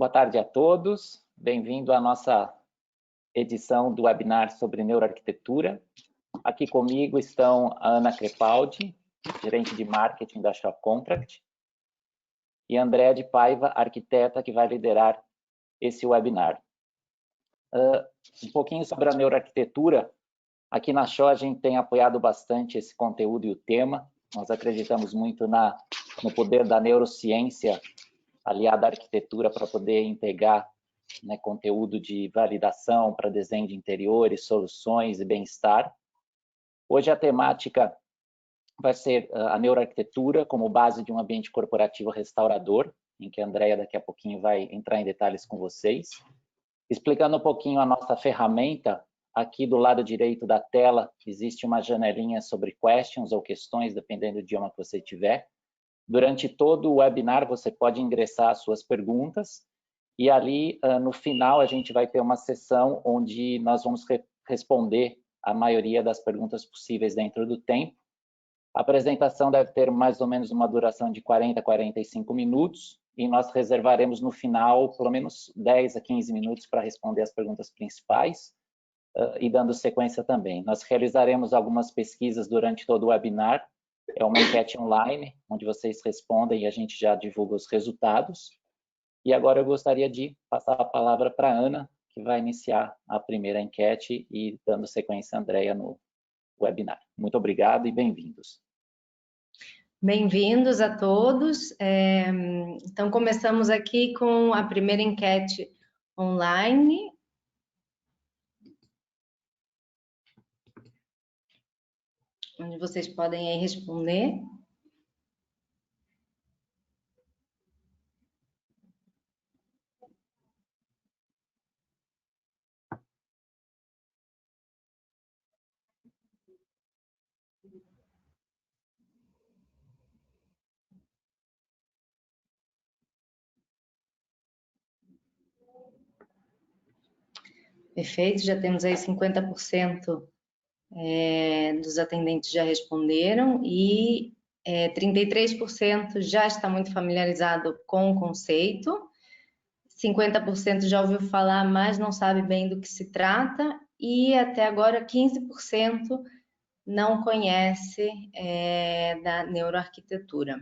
Boa tarde a todos. Bem-vindo à nossa edição do webinar sobre neuroarquitetura. Aqui comigo estão a Ana Crepaldi, gerente de marketing da Shop Contract, e a Andréa de Paiva, arquiteta, que vai liderar esse webinar. Um pouquinho sobre a neuroarquitetura. Aqui na Shop a gente tem apoiado bastante esse conteúdo e o tema. Nós acreditamos muito no poder da neurociência aliada à arquitetura para poder integrar, né, conteúdo de validação para desenho de interiores, soluções e bem-estar. Hoje a temática vai ser a neuroarquitetura como base de um ambiente corporativo restaurador, em que a Andréa daqui a pouquinho vai entrar em detalhes com vocês. Explicando um pouquinho a nossa ferramenta, aqui do lado direito da tela existe uma janelinha sobre questions ou questões, dependendo do idioma que você tiver. Durante todo o webinar você pode ingressar as suas perguntas e ali no final a gente vai ter uma sessão onde nós vamos responder a maioria das perguntas possíveis dentro do tempo. A apresentação deve ter mais ou menos uma duração de 40 a 45 minutos e nós reservaremos no final pelo menos 10 a 15 minutos para responder as perguntas principais e dando sequência também. Nós realizaremos algumas pesquisas durante todo o webinar. É uma enquete online, onde vocês respondem e a gente já divulga os resultados. E agora eu gostaria de passar a palavra para a Ana, que vai iniciar a primeira enquete e dando sequência a Andréa no webinar. Muito obrigado e bem-vindos. Bem-vindos a todos. Então, começamos aqui com a primeira enquete online. Onde vocês podem aí responder. Perfeito, já temos aí 50% dos atendentes já responderam e 33% já está muito familiarizado com o conceito, 50% já ouviu falar, mas não sabe bem do que se trata e até agora 15% não conhece da neuroarquitetura.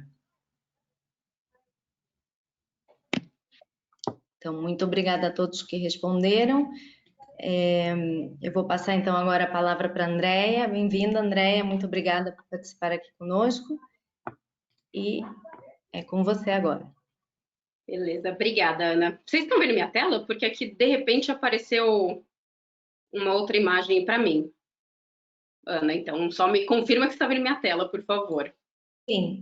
Então, muito obrigada a todos que responderam. Eu vou passar então agora a palavra para a Andréa. Bem-vinda, Andréa, muito obrigada por participar aqui conosco. E é com você agora. Beleza, obrigada, Ana. Vocês estão vendo minha tela? Porque aqui, de repente, apareceu uma outra imagem para mim. Ana, então, só me confirma que você está vendo minha tela, por favor. Sim,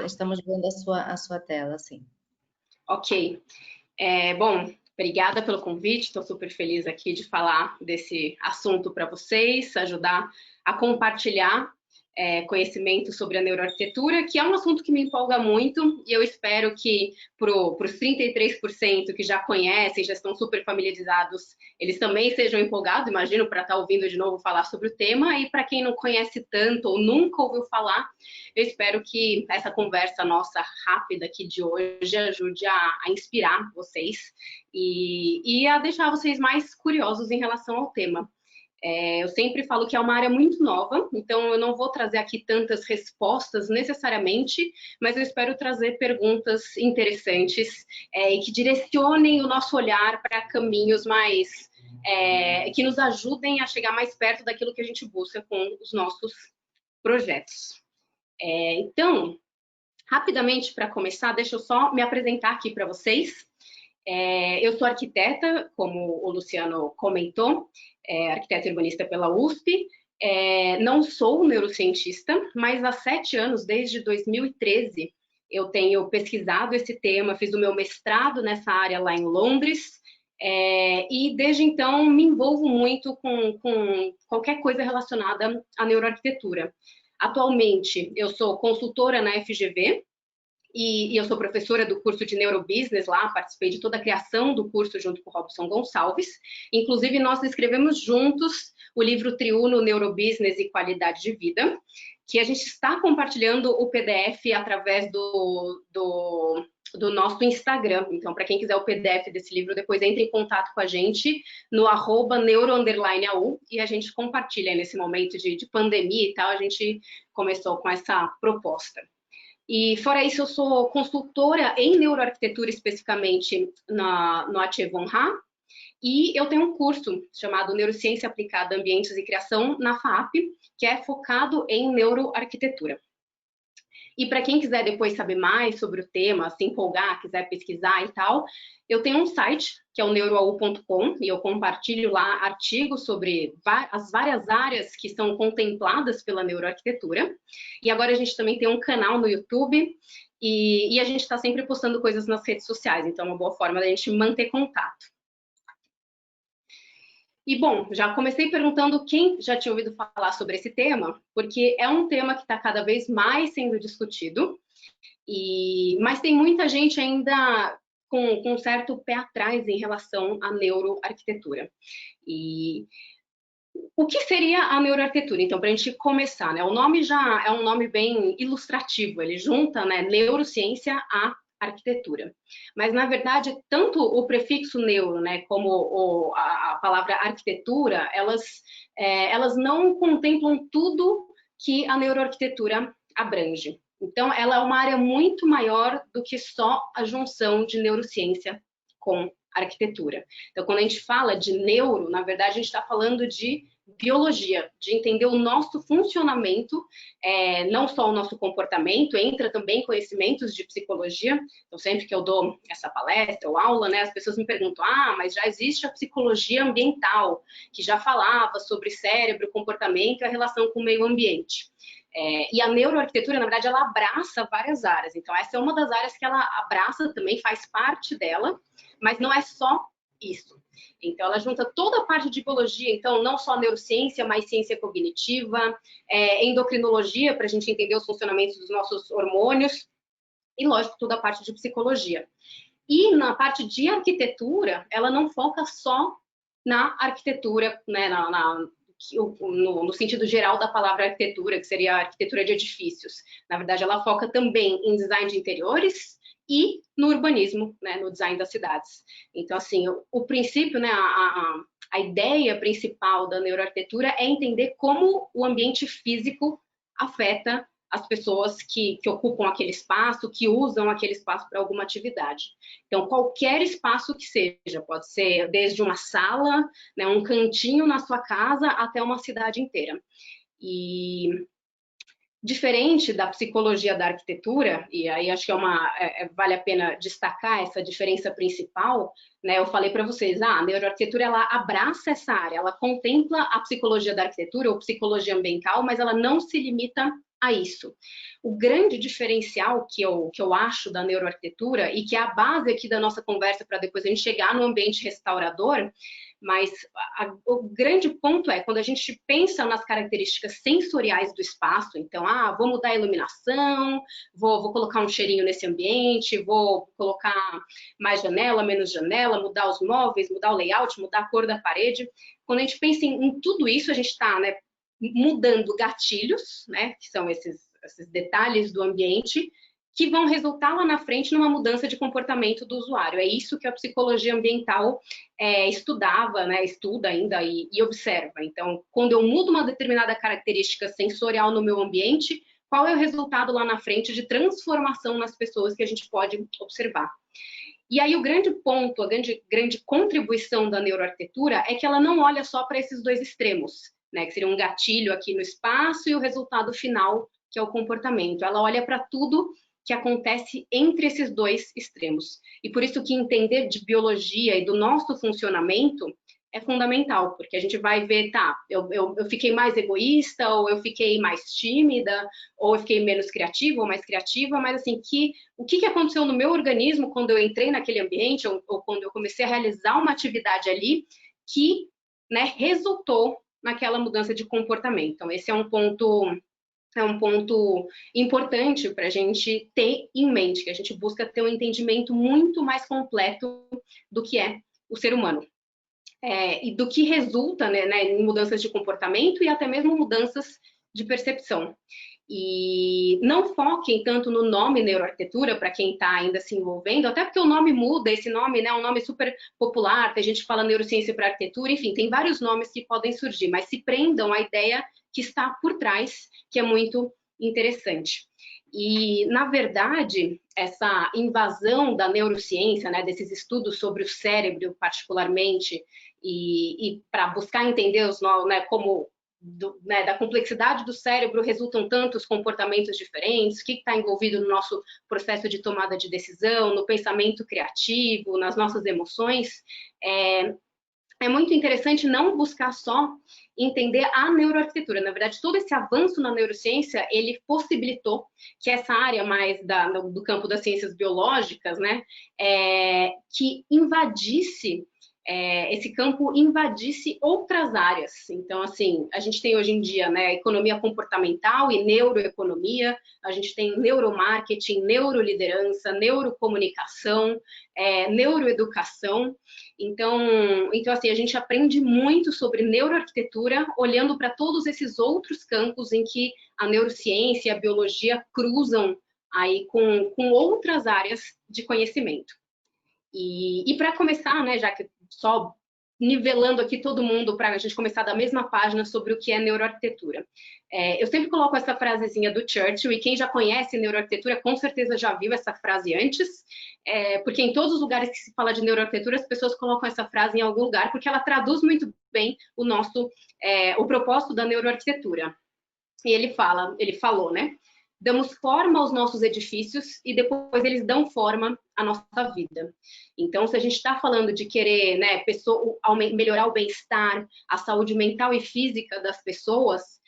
estamos vendo a sua tela, sim. Ok. Bom, obrigada pelo convite, estou super feliz aqui de falar desse assunto para vocês, ajudar a compartilhar conhecimento sobre a neuroarquitetura, que é um assunto que me empolga muito, e eu espero que para os 33% que já conhecem, já estão super familiarizados, eles também sejam empolgados, imagino, para estar ouvindo de novo falar sobre o tema, e para quem não conhece tanto ou nunca ouviu falar, eu espero que essa conversa nossa rápida aqui de hoje ajude a inspirar vocês e a deixar vocês mais curiosos em relação ao tema. Eu sempre falo que é uma área muito nova, então eu não vou trazer aqui tantas respostas necessariamente, mas eu espero trazer perguntas interessantes e que direcionem o nosso olhar para caminhos mais... que nos ajudem a chegar mais perto daquilo que a gente busca com os nossos projetos. Então, rapidamente para começar, deixa eu só me apresentar aqui para vocês. Eu sou arquiteta, como o Luciano comentou, arquiteta urbanista pela USP, não sou neurocientista, mas há 7 anos, desde 2013, eu tenho pesquisado esse tema, fiz o meu mestrado nessa área lá em Londres, e desde então me envolvo muito com qualquer coisa relacionada à neuroarquitetura. Atualmente, eu sou consultora na FGV, e eu sou professora do curso de Neurobusiness lá, participei de toda a criação do curso junto com o Robson Gonçalves. Inclusive, nós escrevemos juntos o livro Triuno Neurobusiness e Qualidade de Vida, que a gente está compartilhando o PDF através do nosso Instagram. Então, para quem quiser o PDF desse livro, depois entre em contato com a gente no @neuro_au e a gente compartilha nesse momento de pandemia e tal, a gente começou com essa proposta. E fora isso, eu sou consultora em neuroarquitetura, especificamente no Ateliê Von Ha, e eu tenho um curso chamado Neurociência Aplicada a Ambientes e Criação na FAAP, que é focado em neuroarquitetura. E para quem quiser depois saber mais sobre o tema, se empolgar, quiser pesquisar e tal, eu tenho um site, que é o neuroau.com, e eu compartilho lá artigos sobre as várias áreas que são contempladas pela neuroarquitetura. E agora a gente também tem um canal no YouTube, e a gente está sempre postando coisas nas redes sociais, então é uma boa forma da gente manter contato. E, bom, já comecei perguntando quem já tinha ouvido falar sobre esse tema, porque é um tema que está cada vez mais sendo discutido, mas tem muita gente ainda com um certo pé atrás em relação à neuroarquitetura. E o que seria a neuroarquitetura? Então, para a gente começar, né, o nome já é um nome bem ilustrativo, ele junta, né, neurociência a arquitetura. Mas, na verdade, tanto o prefixo neuro, né, como a palavra arquitetura, elas não contemplam tudo que a neuroarquitetura abrange. Então, ela é uma área muito maior do que só a junção de neurociência com arquitetura. Então, quando a gente fala de neuro, na verdade, a gente está falando de biologia, de entender o nosso funcionamento, não só o nosso comportamento, entra também conhecimentos de psicologia. Então, sempre que eu dou essa palestra ou aula, né, as pessoas me perguntam, mas já existe a psicologia ambiental, que já falava sobre cérebro, comportamento e a relação com o meio ambiente. E a neuroarquitetura, na verdade, ela abraça várias áreas. Então, essa é uma das áreas que ela abraça, também faz parte dela, mas não é só isso. Então, ela junta toda a parte de biologia, então, não só neurociência, mas ciência cognitiva, endocrinologia, para a gente entender os funcionamentos dos nossos hormônios, e, lógico, toda a parte de psicologia. E na parte de arquitetura, ela não foca só na arquitetura, né, no sentido geral da palavra arquitetura, que seria a arquitetura de edifícios. Na verdade, ela foca também em design de interiores e no urbanismo, né, no design das cidades. Então, assim, o princípio, né, a ideia principal da neuroarquitetura é entender como o ambiente físico afeta as pessoas que ocupam aquele espaço, que usam aquele espaço para alguma atividade. Então, qualquer espaço que seja, pode ser desde uma sala, né, um cantinho na sua casa, até uma cidade inteira. E diferente da psicologia da arquitetura, e aí acho que vale a pena destacar essa diferença principal, né? Eu falei para vocês, a neuroarquitetura ela abraça essa área, ela contempla a psicologia da arquitetura ou psicologia ambiental, mas ela não se limita a isso. O grande diferencial que eu acho da neuroarquitetura, e que é a base aqui da nossa conversa para depois a gente chegar no ambiente restaurador, mas o grande ponto é quando a gente pensa nas características sensoriais do espaço, então, vou mudar a iluminação, vou colocar um cheirinho nesse ambiente, vou colocar mais janela, menos janela, mudar os móveis, mudar o layout, mudar a cor da parede. Quando a gente pensa em tudo isso, a gente está, né, mudando gatilhos, né, que são esses detalhes do ambiente, que vão resultar lá na frente numa mudança de comportamento do usuário. É isso que a psicologia ambiental estudava, né, estuda ainda e observa. Então, quando eu mudo uma determinada característica sensorial no meu ambiente, qual é o resultado lá na frente de transformação nas pessoas que a gente pode observar? E aí o grande ponto, a grande contribuição da neuroarquitetura é que ela não olha só para esses dois extremos, né, que seria um gatilho aqui no espaço e o resultado final, que é o comportamento. Ela olha para tudo que acontece entre esses dois extremos. E por isso que entender de biologia e do nosso funcionamento é fundamental, porque a gente vai ver, eu fiquei mais egoísta, ou eu fiquei mais tímida, ou eu fiquei menos criativa ou mais criativa, mas assim, o que aconteceu no meu organismo quando eu entrei naquele ambiente, ou quando eu comecei a realizar uma atividade ali, que, né, resultou naquela mudança de comportamento. Então, esse é um ponto importante para a gente ter em mente, que a gente busca ter um entendimento muito mais completo do que é o ser humano. E do que resulta, né, em mudanças de comportamento e até mesmo mudanças de percepção. E não foquem tanto no nome neuroarquitetura, para quem está ainda se envolvendo, até porque o nome muda, esse nome, né, é um nome super popular, tem gente que fala neurociência para arquitetura, enfim, tem vários nomes que podem surgir, mas se prendam à ideia que está por trás, que é muito interessante. E, na verdade, essa invasão da neurociência, né, desses estudos sobre o cérebro, particularmente, e para buscar entender os, né, como da complexidade do cérebro resultam tantos comportamentos diferentes, o que está envolvido no nosso processo de tomada de decisão, no pensamento criativo, nas nossas emoções, é muito interessante não buscar só entender a neuroarquitetura. Na verdade, todo esse avanço na neurociência, ele possibilitou que essa área mais do campo das ciências biológicas, né, que invadisse esse campo invadisse outras áreas. Então, assim, a gente tem hoje em dia, né, economia comportamental e neuroeconomia, a gente tem neuromarketing, neuroliderança, neurocomunicação, neuroeducação. Então, assim, a gente aprende muito sobre neuroarquitetura olhando para todos esses outros campos em que a neurociência e a biologia cruzam aí com outras áreas de conhecimento. E para começar, né, já que só nivelando aqui todo mundo para a gente começar da mesma página sobre o que é neuroarquitetura. Eu sempre coloco essa frasezinha do Churchill, e quem já conhece neuroarquitetura com certeza já viu essa frase antes, porque em todos os lugares que se fala de neuroarquitetura as pessoas colocam essa frase em algum lugar, porque ela traduz muito bem o propósito da neuroarquitetura. E ele falou, né? Damos forma aos nossos edifícios e depois eles dão forma à nossa vida. Então, se a gente está falando de querer, né, melhorar o bem-estar, a saúde mental e física das pessoas,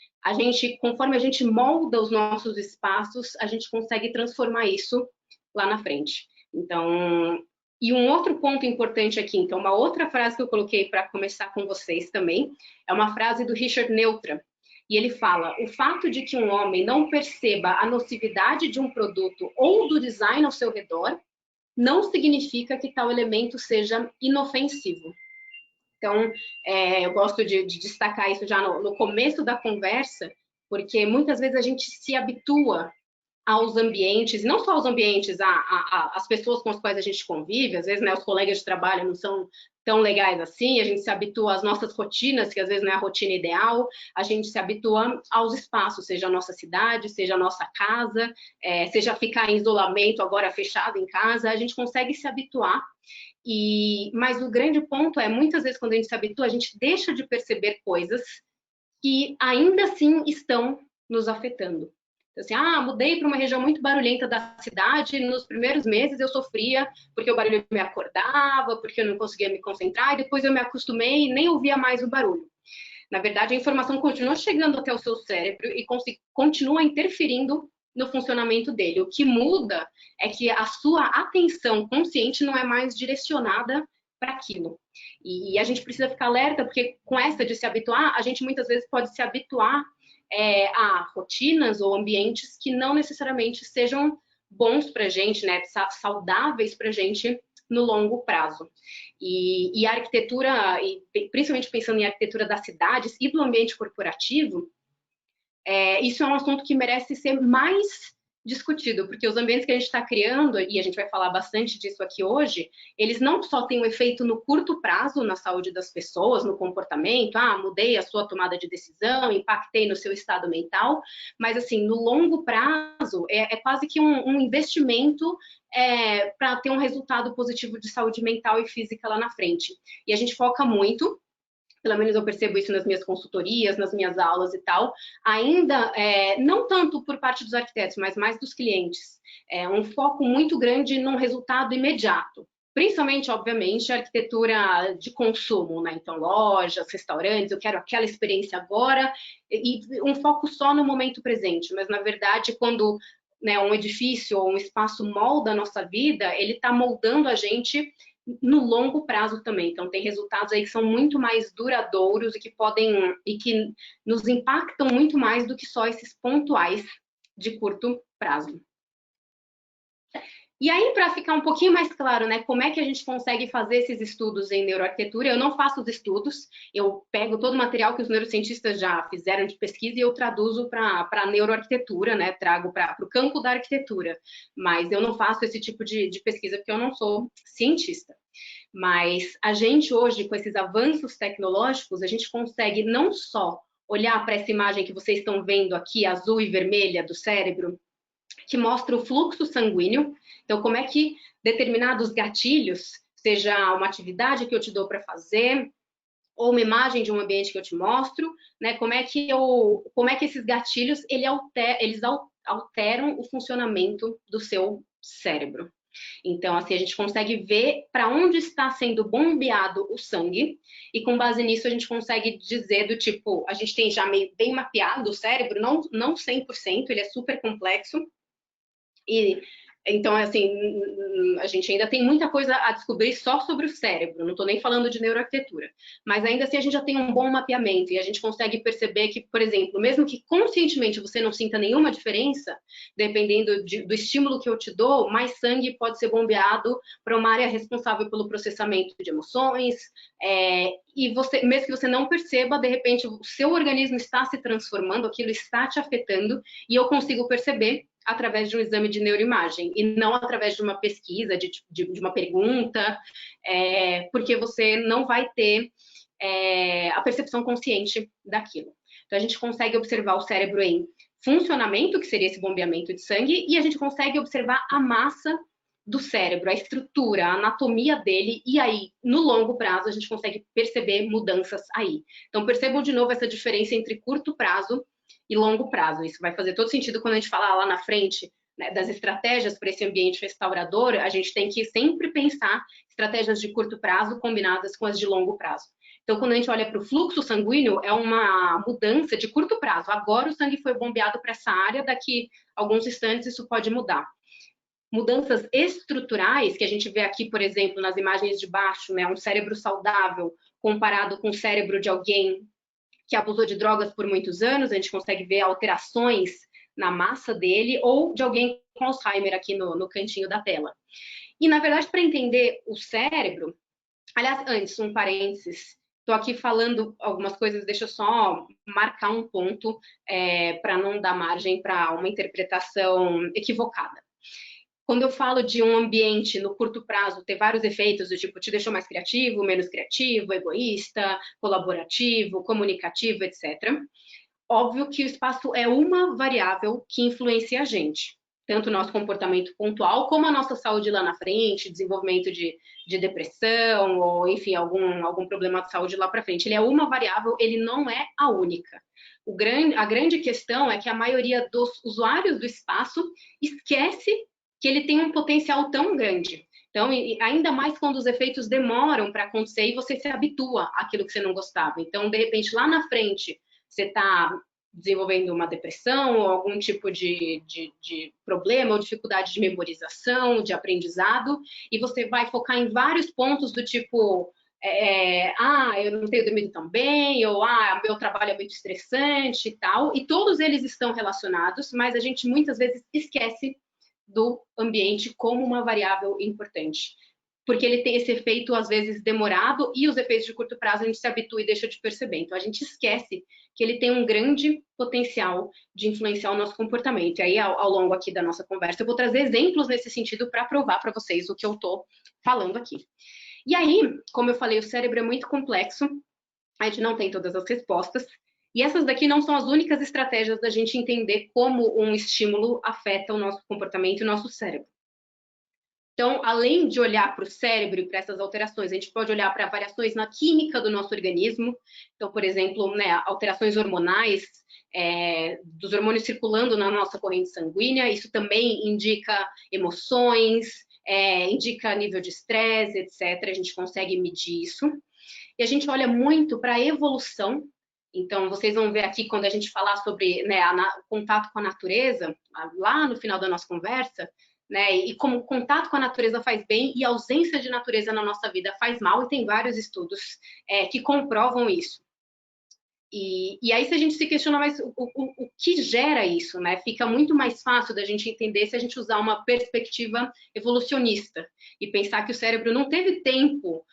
conforme a gente molda os nossos espaços, a gente consegue transformar isso lá na frente. Então, e um outro ponto importante aqui, então, uma outra frase que eu coloquei para começar com vocês também, é uma frase do Richard Neutra. E ele fala, o fato de que um homem não perceba a nocividade de um produto ou do design ao seu redor, não significa que tal elemento seja inofensivo. Então, eu gosto de destacar isso já no começo da conversa, porque muitas vezes a gente se habitua aos ambientes, não só aos ambientes, as pessoas com as quais a gente convive, às vezes, né, os colegas de trabalho não são tão legais assim, a gente se habitua às nossas rotinas, que às vezes não é a rotina ideal, a gente se habitua aos espaços, seja a nossa cidade, seja a nossa casa, seja ficar em isolamento, agora fechado em casa, a gente consegue se habituar, mas o grande ponto é, muitas vezes quando a gente se habitua, a gente deixa de perceber coisas que ainda assim estão nos afetando. Assim, mudei para uma região muito barulhenta da cidade, nos primeiros meses eu sofria porque o barulho me acordava, porque eu não conseguia me concentrar, e depois eu me acostumei e nem ouvia mais o barulho. Na verdade, a informação continua chegando até o seu cérebro e continua interferindo no funcionamento dele. O que muda é que a sua atenção consciente não é mais direcionada para aquilo. E a gente precisa ficar alerta, porque com essa de se habituar, a gente muitas vezes pode se habituar a rotinas ou ambientes que não necessariamente sejam bons para a gente, né, saudáveis para a gente no longo prazo. E a arquitetura, e principalmente pensando em arquitetura das cidades e do ambiente corporativo, isso é um assunto que merece ser mais discutido, porque os ambientes que a gente está criando, e a gente vai falar bastante disso aqui hoje, eles não só têm um efeito no curto prazo na saúde das pessoas, no comportamento, mudei a sua tomada de decisão, impactei no seu estado mental, mas assim, no longo prazo, é quase que um investimento para ter um resultado positivo de saúde mental e física lá na frente. E a gente foca muito, pelo menos eu percebo isso nas minhas consultorias, nas minhas aulas e tal, ainda, não tanto por parte dos arquitetos, mas mais dos clientes, um foco muito grande num resultado imediato. Principalmente, obviamente, a arquitetura de consumo, né? Então, lojas, restaurantes, eu quero aquela experiência agora, e um foco só no momento presente, mas, na verdade, quando, né, um edifício ou um espaço molda a nossa vida, ele está moldando a gente no longo prazo também. Então, tem resultados aí que são muito mais duradouros e que nos impactam muito mais do que só esses pontuais de curto prazo. E aí, para ficar um pouquinho mais claro, né, como é que a gente consegue fazer esses estudos em neuroarquitetura, eu não faço os estudos, eu pego todo o material que os neurocientistas já fizeram de pesquisa e eu traduzo para a neuroarquitetura, né, trago para o campo da arquitetura, mas eu não faço esse tipo de pesquisa porque eu não sou cientista. Mas a gente hoje, com esses avanços tecnológicos, a gente consegue não só olhar para essa imagem que vocês estão vendo aqui, azul e vermelha do cérebro, que mostra o fluxo sanguíneo. Então, como é que determinados gatilhos, seja uma atividade que eu te dou para fazer, ou uma imagem de um ambiente que eu te mostro, né? Como é que esses gatilhos eles alteram o funcionamento do seu cérebro. Então, assim, a gente consegue ver para onde está sendo bombeado o sangue, e com base nisso a gente consegue dizer do tipo, a gente tem já meio bem mapeado o cérebro, não 100%, ele é super complexo, e então, assim, a gente ainda tem muita coisa a descobrir só sobre o cérebro, não estou nem falando de neuroarquitetura, mas ainda assim a gente já tem um bom mapeamento e a gente consegue perceber que, por exemplo, mesmo que conscientemente você não sinta nenhuma diferença, dependendo do estímulo que eu te dou, mais sangue pode ser bombeado para uma área responsável pelo processamento de emoções, e você, mesmo que você não perceba, de repente o seu organismo está se transformando, aquilo está te afetando, e eu consigo perceber através de um exame de neuroimagem, e não através de uma pesquisa, de uma pergunta, porque você não vai ter a percepção consciente daquilo. Então, a gente consegue observar o cérebro em funcionamento, que seria esse bombeamento de sangue, e a gente consegue observar a massa do cérebro, a estrutura, a anatomia dele, e aí, no longo prazo, a gente consegue perceber mudanças aí. Então, percebam de novo essa diferença entre curto prazo e longo prazo. Isso vai fazer todo sentido quando a gente falar lá na frente, né, das estratégias para esse ambiente restaurador. A gente tem que sempre pensar estratégias de curto prazo combinadas com as de longo prazo. Então, quando a gente olha para o fluxo sanguíneo, é uma mudança de curto prazo. Agora o sangue foi bombeado para essa área, daqui a alguns instantes isso pode mudar. Mudanças estruturais, que a gente vê aqui, por exemplo, nas imagens de baixo, né, um cérebro saudável comparado com o cérebro de alguém que abusou de drogas por muitos anos, a gente consegue ver alterações na massa dele, ou de alguém com Alzheimer aqui no cantinho da tela. E, na verdade, para entender o cérebro, aliás, antes, um parênteses, estou aqui falando algumas coisas, deixa eu só marcar um ponto para não dar margem para uma interpretação equivocada. Quando eu falo de um ambiente no curto prazo ter vários efeitos, do tipo, te deixou mais criativo, menos criativo, egoísta, colaborativo, comunicativo, etc. Óbvio que o espaço é uma variável que influencia a gente, tanto o nosso comportamento pontual, como a nossa saúde lá na frente, desenvolvimento de depressão, ou enfim, algum problema de saúde lá para frente. Ele é uma variável, ele não é a única. A grande questão é que a maioria dos usuários do espaço esquece que ele tem um potencial tão grande. Então, ainda mais quando os efeitos demoram para acontecer e você se habitua àquilo que você não gostava. Então, de repente, lá na frente, você está desenvolvendo uma depressão ou algum tipo de problema ou dificuldade de memorização, de aprendizado, e você vai focar em vários pontos do tipo, eu não tenho dormido tão bem, ou meu trabalho é muito estressante e tal, e todos eles estão relacionados, mas a gente muitas vezes esquece do ambiente como uma variável importante, porque ele tem esse efeito, às vezes, demorado, e os efeitos de curto prazo a gente se habitua e deixa de perceber. Então, a gente esquece que ele tem um grande potencial de influenciar o nosso comportamento. E aí, ao longo aqui da nossa conversa, eu vou trazer exemplos nesse sentido para provar para vocês o que eu estou falando aqui. E aí, como eu falei, o cérebro é muito complexo, a gente não tem todas as respostas, e essas daqui não são as únicas estratégias da gente entender como um estímulo afeta o nosso comportamento e o nosso cérebro. Então, além de olhar para o cérebro e para essas alterações, a gente pode olhar para variações na química do nosso organismo. Então, por exemplo, né, alterações hormonais, dos hormônios circulando na nossa corrente sanguínea. Isso também indica emoções, indica nível de estresse, etc. A gente consegue medir isso. E a gente olha muito para a evolução. Então, vocês vão ver aqui, quando a gente falar sobre, né, o contato com a natureza, lá no final da nossa conversa, né, e como o contato com a natureza faz bem e a ausência de natureza na nossa vida faz mal, e tem vários estudos que comprovam isso. E aí, se a gente se questiona mais o que gera isso, né? Fica muito mais fácil da gente entender se a gente usar uma perspectiva evolucionista e pensar que o cérebro não teve tempo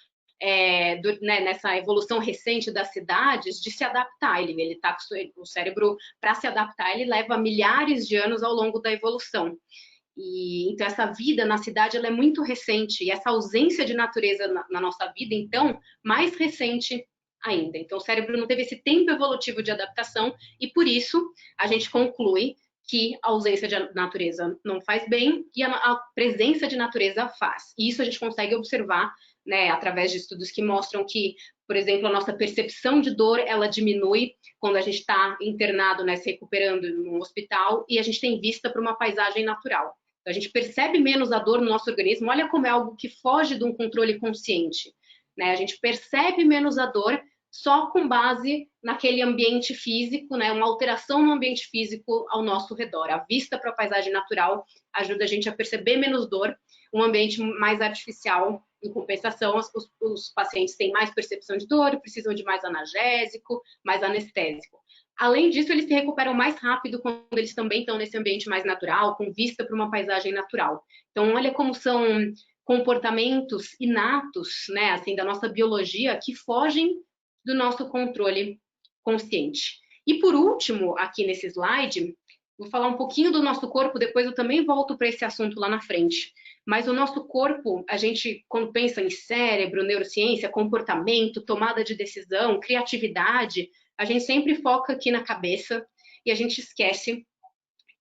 nessa evolução recente das cidades de se adaptar. O cérebro, para se adaptar, ele leva milhares de anos ao longo da evolução. Então, essa vida na cidade ela é muito recente, e essa ausência de natureza na nossa vida, então, mais recente ainda. Então, o cérebro não teve esse tempo evolutivo de adaptação, e por isso a gente conclui que a ausência de natureza não faz bem e a presença de natureza faz. E isso a gente consegue observar, né, através de estudos que mostram que, por exemplo, a nossa percepção de dor, ela diminui quando a gente está internado, né, se recuperando no hospital, e a gente tem vista para uma paisagem natural. Então, a gente percebe menos a dor no nosso organismo. Olha como é algo que foge de um controle consciente, né? A gente percebe menos a dor só com base naquele ambiente físico, né? Uma alteração no ambiente físico ao nosso redor. A vista para a paisagem natural ajuda a gente a perceber menos dor. Um ambiente mais artificial, em compensação, os pacientes têm mais percepção de dor, precisam de mais analgésico, mais anestésico. Além disso, eles se recuperam mais rápido quando eles também estão nesse ambiente mais natural, com vista para uma paisagem natural. Então, olha como são comportamentos inatos, né, assim, da nossa biologia, que fogem do nosso controle consciente. E por último, aqui nesse slide, vou falar um pouquinho do nosso corpo, depois eu também volto para esse assunto lá na frente. Mas o nosso corpo, a gente, quando pensa em cérebro, neurociência, comportamento, tomada de decisão, criatividade, a gente sempre foca aqui na cabeça e a gente esquece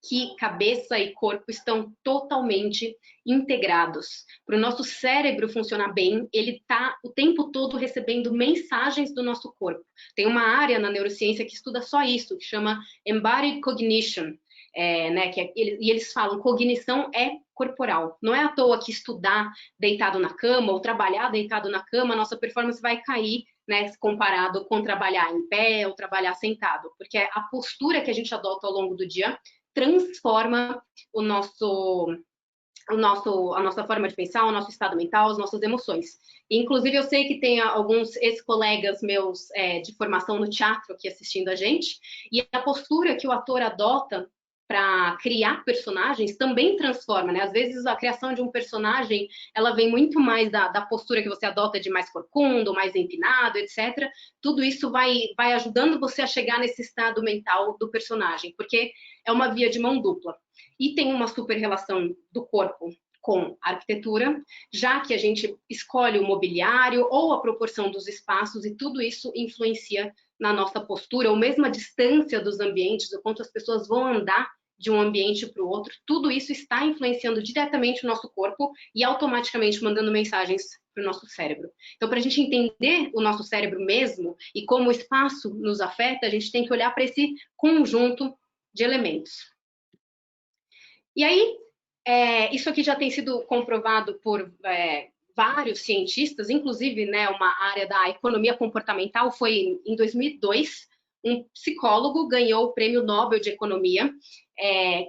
que cabeça e corpo estão totalmente integrados. Para o nosso cérebro funcionar bem, ele está o tempo todo recebendo mensagens do nosso corpo. Tem uma área na neurociência que estuda só isso, que chama Embodied Cognition. Né, e eles falam cognição é corporal. Não é à toa que estudar deitado na cama ou trabalhar deitado na cama, nossa performance vai cair, né, comparado com trabalhar em pé ou trabalhar sentado, porque a postura que a gente adota ao longo do dia transforma a nossa forma de pensar, o nosso estado mental, as nossas emoções. Inclusive, eu sei que tem alguns ex-colegas meus de formação no teatro aqui assistindo a gente, e a postura que o ator adota para criar personagens também transforma, né? Às vezes a criação de um personagem, ela vem muito mais da postura que você adota de mais corcundo, mais empinado, etc. Tudo isso vai ajudando você a chegar nesse estado mental do personagem, porque é uma via de mão dupla. E tem uma super relação do corpo com a arquitetura, já que a gente escolhe o mobiliário ou a proporção dos espaços, e tudo isso influencia na nossa postura, ou mesmo a distância dos ambientes, o quanto as pessoas vão andar de um ambiente para o outro, tudo isso está influenciando diretamente o nosso corpo e automaticamente mandando mensagens para o nosso cérebro. Então, para a gente entender o nosso cérebro mesmo e como o espaço nos afeta, a gente tem que olhar para esse conjunto de elementos. E aí, isso aqui já tem sido comprovado por vários cientistas, inclusive, né, uma área da economia comportamental. Foi em 2002, um psicólogo ganhou o Prêmio Nobel de Economia,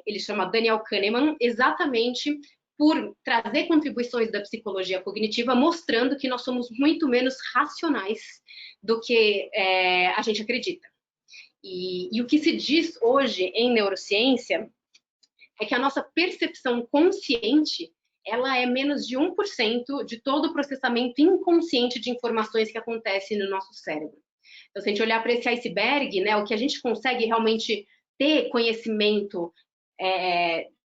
ele chama Daniel Kahneman, exatamente por trazer contribuições da psicologia cognitiva, mostrando que nós somos muito menos racionais do que a gente acredita. E o que se diz hoje em neurociência é que a nossa percepção consciente, ela é menos de 1% de todo o processamento inconsciente de informações que acontece no nosso cérebro. Então, se a gente olhar para esse iceberg, né, o que a gente consegue realmente ter conhecimento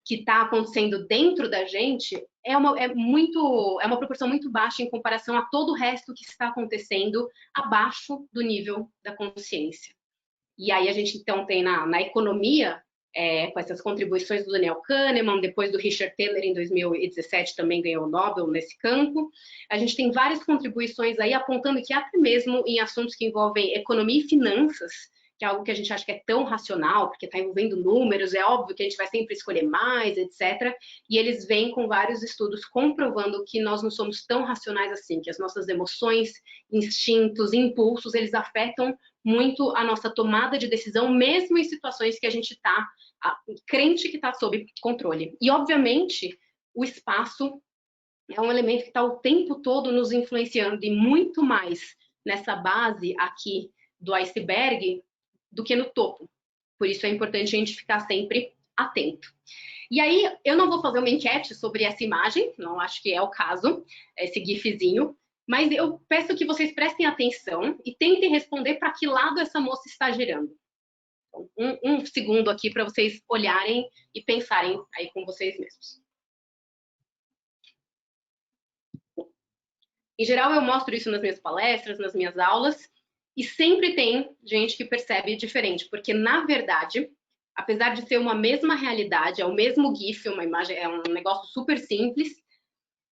que está acontecendo dentro da gente é uma proporção muito baixa em comparação a todo o resto que está acontecendo abaixo do nível da consciência. E aí a gente, então, tem na economia, com essas contribuições do Daniel Kahneman, depois do Richard Thaler, em 2017, também ganhou o Nobel nesse campo. A gente tem várias contribuições aí apontando que até mesmo em assuntos que envolvem economia e finanças, que é algo que a gente acha que é tão racional, porque está envolvendo números, é óbvio que a gente vai sempre escolher mais, etc. E eles vêm com vários estudos comprovando que nós não somos tão racionais assim, que as nossas emoções, instintos, impulsos, eles afetam muito a nossa tomada de decisão, mesmo em situações que a gente está crente que está sob controle. E, obviamente, o espaço é um elemento que está o tempo todo nos influenciando, e muito mais nessa base aqui do iceberg do que no topo. Por isso é importante a gente ficar sempre atento. E aí, eu não vou fazer uma enquete sobre essa imagem, não acho que é o caso, esse gifzinho, mas eu peço que vocês prestem atenção e tentem responder para que lado essa moça está girando. Então, um segundo aqui para vocês olharem e pensarem aí com vocês mesmos. Em geral, eu mostro isso nas minhas palestras, nas minhas aulas, e sempre tem gente que percebe diferente, porque, na verdade, apesar de ser uma mesma realidade, é o mesmo GIF, uma imagem, é um negócio super simples,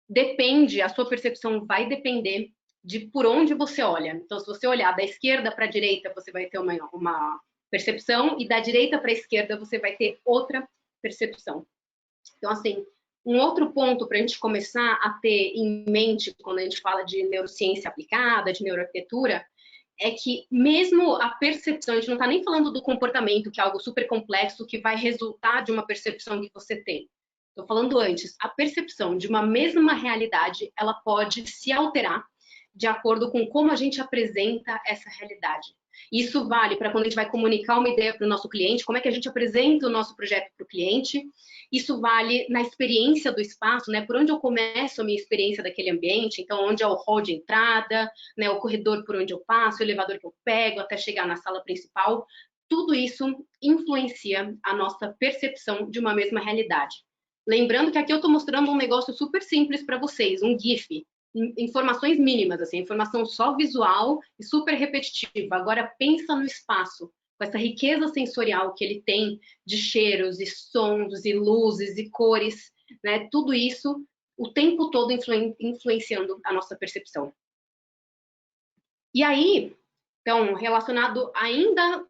depende, a sua percepção vai depender de por onde você olha. Então, se você olhar da esquerda para a direita, você vai ter uma percepção, e da direita para a esquerda, você vai ter outra percepção. Então, assim, um outro ponto para a gente começar a ter em mente quando a gente fala de neurociência aplicada, de neuroarquitetura, é que mesmo a percepção, a gente não está nem falando do comportamento, que é algo super complexo, que vai resultar de uma percepção que você tem. Estou falando antes, a percepção de uma mesma realidade, ela pode se alterar de acordo com como a gente apresenta essa realidade. Isso vale para quando a gente vai comunicar uma ideia para o nosso cliente, como é que a gente apresenta o nosso projeto para o cliente. Isso vale na experiência do espaço, né? Por onde eu começo a minha experiência daquele ambiente, então onde é o hall de entrada, né? O corredor por onde eu passo, o elevador que eu pego até chegar na sala principal. Tudo isso influencia a nossa percepção de uma mesma realidade. Lembrando que aqui eu estou mostrando um negócio super simples para vocês, um GIF. Informações mínimas, assim, informação só visual e super repetitiva. Agora pensa no espaço, com essa riqueza sensorial que ele tem de cheiros e sons e luzes e cores, né? Tudo isso o tempo todo influenciando a nossa percepção. E aí, então, relacionado ainda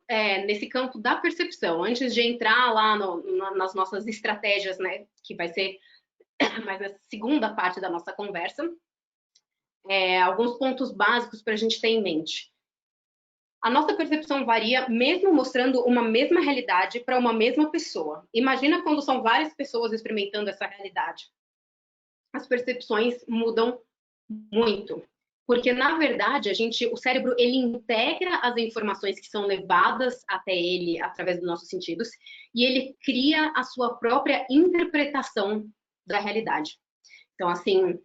nesse campo da percepção, antes de entrar lá nas nossas estratégias, né, que vai ser mais a segunda parte da nossa conversa, alguns pontos básicos para a gente ter em mente. A nossa percepção varia mesmo mostrando uma mesma realidade para uma mesma pessoa. Imagina quando são várias pessoas experimentando essa realidade. As percepções mudam muito. Porque, na verdade, o cérebro, ele integra as informações que são levadas até ele através dos nossos sentidos e ele cria a sua própria interpretação da realidade. Então, assim,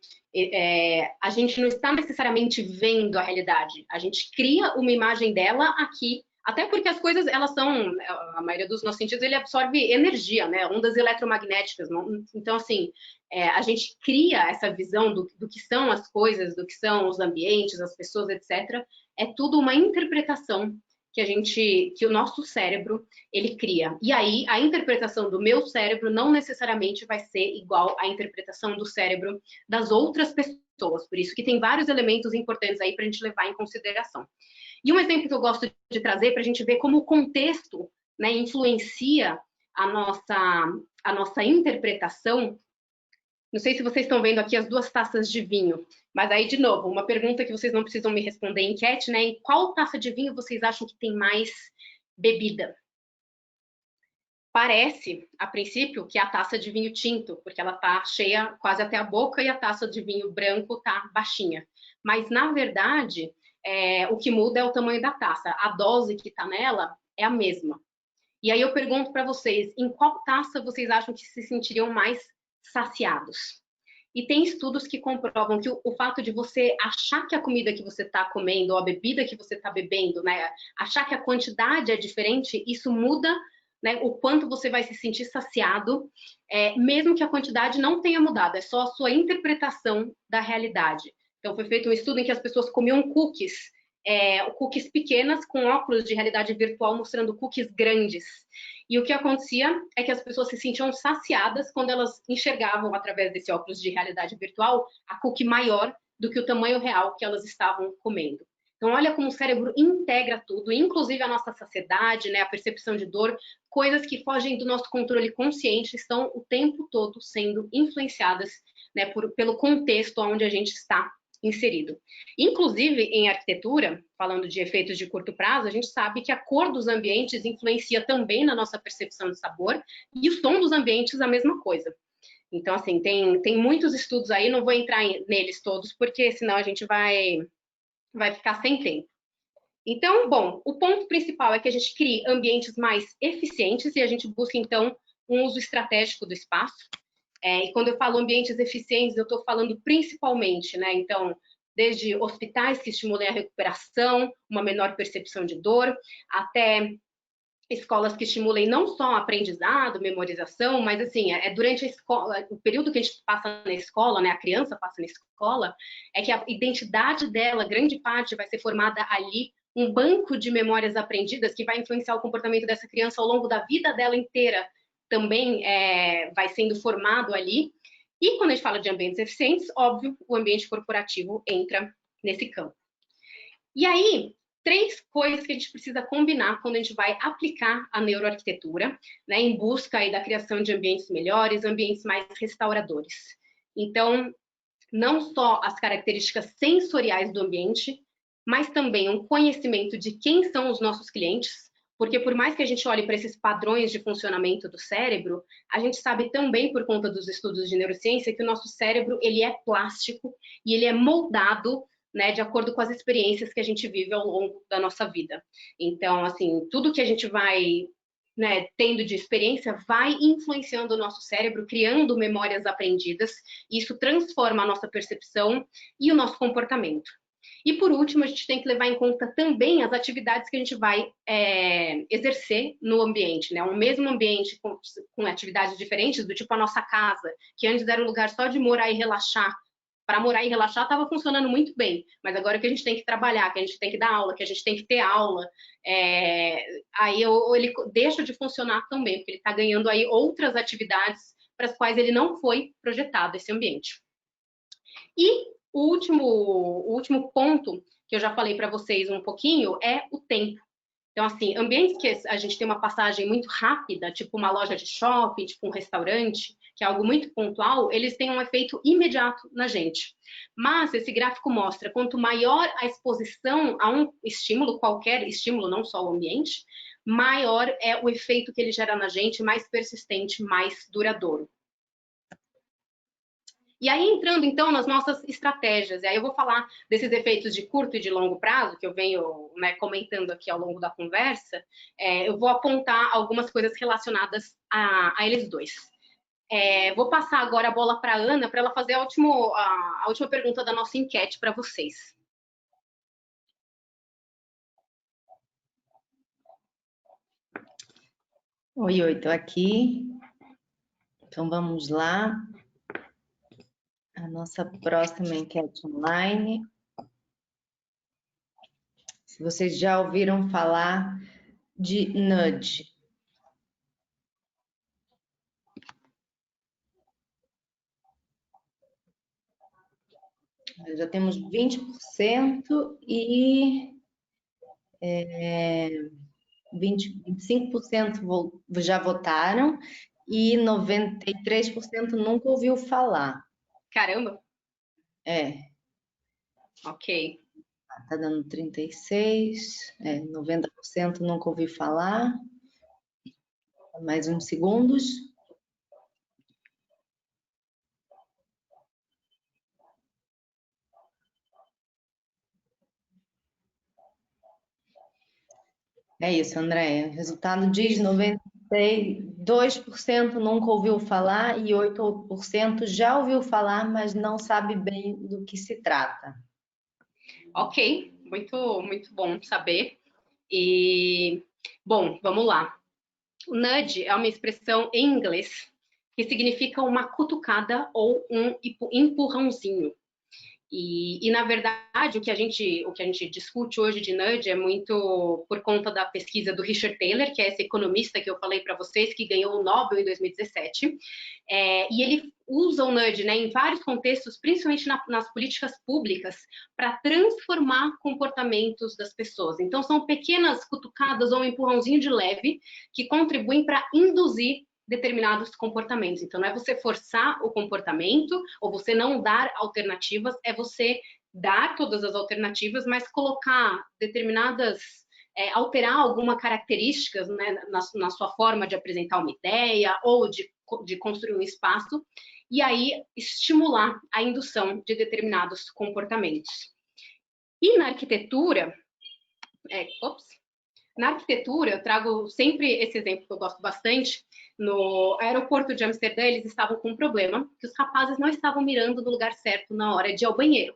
a gente não está necessariamente vendo a realidade, a gente cria uma imagem dela aqui, até porque as coisas, elas são, a maioria dos nossos sentidos, ele absorve energia, né, ondas eletromagnéticas, então, assim, a gente cria essa visão do que são as coisas, do que são os ambientes, as pessoas, etc. É tudo uma interpretação que o nosso cérebro, ele cria. E aí, a interpretação do meu cérebro não necessariamente vai ser igual à interpretação do cérebro das outras pessoas. Por isso que tem vários elementos importantes aí para a gente levar em consideração. E um exemplo que eu gosto de trazer para a gente ver como o contexto, né, influencia a nossa interpretação. Não sei se vocês estão vendo aqui as duas taças de vinho, mas aí, de novo, uma pergunta que vocês não precisam me responder em enquete, né? Em qual taça de vinho vocês acham que tem mais bebida? Parece, a princípio, que é a taça de vinho tinto, porque ela está cheia quase até a boca e a taça de vinho branco está baixinha. Mas, na verdade, o que muda é o tamanho da taça. A dose que está nela é a mesma. E aí eu pergunto para vocês, em qual taça vocês acham que se sentiriam mais saciados? E tem estudos que comprovam que o fato de você achar que a comida que você está comendo ou a bebida que você está bebendo, né, achar que a quantidade é diferente, isso muda, né, o quanto você vai se sentir saciado, mesmo que a quantidade não tenha mudado, é só a sua interpretação da realidade. Então, foi feito um estudo em que as pessoas comiam cookies pequenas com óculos de realidade virtual mostrando cookies grandes. E o que acontecia é que as pessoas se sentiam saciadas quando elas enxergavam, através desse óculos de realidade virtual, a cookie maior do que o tamanho real que elas estavam comendo. Então, olha como o cérebro integra tudo, inclusive a nossa saciedade, né, a percepção de dor, coisas que fogem do nosso controle consciente, estão o tempo todo sendo influenciadas, né, pelo contexto onde a gente está inserido. Inclusive, em arquitetura, falando de efeitos de curto prazo, a gente sabe que a cor dos ambientes influencia também na nossa percepção de sabor, e o som dos ambientes a mesma coisa. Então, assim, tem muitos estudos aí, não vou entrar neles todos, porque senão a gente vai ficar sem tempo. Então, bom, o ponto principal é que a gente crie ambientes mais eficientes e a gente busca, então, um uso estratégico do espaço. E quando eu falo ambientes eficientes, eu estou falando principalmente, né? Então, desde hospitais que estimulem a recuperação, uma menor percepção de dor, até escolas que estimulem não só aprendizado, memorização, mas assim, durante a escola, o período que a gente passa na escola, né, a criança passa na escola, é que a identidade dela, grande parte, vai ser formada ali, um banco de memórias aprendidas que vai influenciar o comportamento dessa criança ao longo da vida dela inteira, também vai sendo formado ali. E quando a gente fala de ambientes eficientes, óbvio, o ambiente corporativo entra nesse campo. E aí, 3 coisas que a gente precisa combinar quando a gente vai aplicar a neuroarquitetura, né, em busca aí da criação de ambientes melhores, ambientes mais restauradores. Então, não só as características sensoriais do ambiente, mas também um conhecimento de quem são os nossos clientes, porque por mais que a gente olhe para esses padrões de funcionamento do cérebro, a gente sabe também, por conta dos estudos de neurociência, que o nosso cérebro ele é plástico e ele é moldado, né, de acordo com as experiências que a gente vive ao longo da nossa vida. Então, assim, tudo que a gente vai, né, tendo de experiência vai influenciando o nosso cérebro, criando memórias aprendidas, e isso transforma a nossa percepção e o nosso comportamento. E por último, a gente tem que levar em conta também as atividades que a gente vai exercer no ambiente, né? Um mesmo ambiente com atividades diferentes, do tipo a nossa casa, que antes era um lugar só de morar e relaxar. Para morar e relaxar estava funcionando muito bem, mas agora que a gente tem que trabalhar, que a gente tem que dar aula, que a gente tem que ter aula, aí ele deixa de funcionar também, porque ele está ganhando aí outras atividades para as quais ele não foi projetado, esse ambiente. E o último ponto que eu já falei para vocês um pouquinho é o tempo. Então, assim, ambientes que a gente tem uma passagem muito rápida, tipo uma loja de shopping, tipo um restaurante, que é algo muito pontual, eles têm um efeito imediato na gente. Mas esse gráfico mostra, quanto maior a exposição a um estímulo, qualquer estímulo, não só o ambiente, maior é o efeito que ele gera na gente, mais persistente, mais duradouro. E aí, entrando, então, nas nossas estratégias, e aí eu vou falar desses efeitos de curto e de longo prazo, que eu venho, né, comentando aqui ao longo da conversa, eu vou apontar algumas coisas relacionadas a eles dois. Vou passar agora a bola para a Ana, para ela fazer a última pergunta da nossa enquete para vocês. Oi, estou aqui. Então, vamos lá. A nossa próxima enquete online. Se vocês já ouviram falar de nudge. Já temos 20% e 25% já votaram e 93% nunca ouviu falar. Caramba! Ok. Tá dando 36, 90% nunca ouvi falar. Mais uns segundos. É isso, Andréia. O resultado diz 92% nunca ouviu falar e 8% já ouviu falar, mas não sabe bem do que se trata. Ok, muito, muito bom saber. E, bom, vamos lá. O nudge é uma expressão em inglês que significa uma cutucada ou um empurrãozinho. E na verdade, o que a gente discute hoje de nudge é muito por conta da pesquisa do Richard Thaler, que é esse economista que eu falei para vocês, que ganhou o Nobel em 2017. E ele usa o nudge, né, em vários contextos, principalmente nas políticas públicas, para transformar comportamentos das pessoas. Então, são pequenas cutucadas ou um empurrãozinho de leve que contribuem para induzir determinados comportamentos. Então, não é você forçar o comportamento ou você não dar alternativas, é você dar todas as alternativas, mas colocar determinadas, alterar alguma características, né, na sua forma de apresentar uma ideia ou de construir um espaço, e aí estimular a indução de determinados comportamentos. E na arquitetura, Na arquitetura, eu trago sempre esse exemplo que eu gosto bastante. No aeroporto de Amsterdã, eles estavam com um problema, que os rapazes não estavam mirando no lugar certo na hora de ir ao banheiro.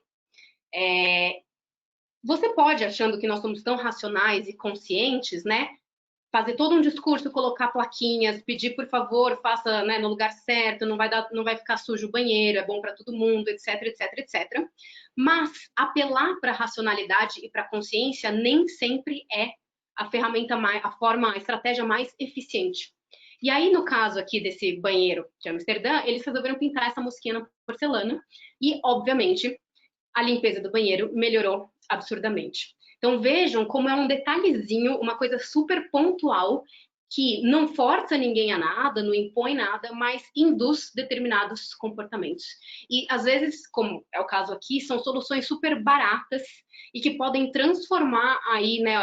Você pode, achando que nós somos tão racionais e conscientes, né, fazer todo um discurso, colocar plaquinhas, pedir, por favor, faça, né, no lugar certo, não vai ficar sujo o banheiro, é bom para todo mundo, etc, etc, etc. Mas apelar para a racionalidade e para a consciência nem sempre é a ferramenta a estratégia mais eficiente. E aí, no caso aqui desse banheiro de Amsterdã, eles resolveram pintar essa mosquinha na porcelana e, obviamente, a limpeza do banheiro melhorou absurdamente. Então vejam como é um detalhezinho, uma coisa super pontual, que não força ninguém a nada, não impõe nada, mas induz determinados comportamentos. E às vezes, como é o caso aqui, são soluções super baratas e que podem transformar aí, né,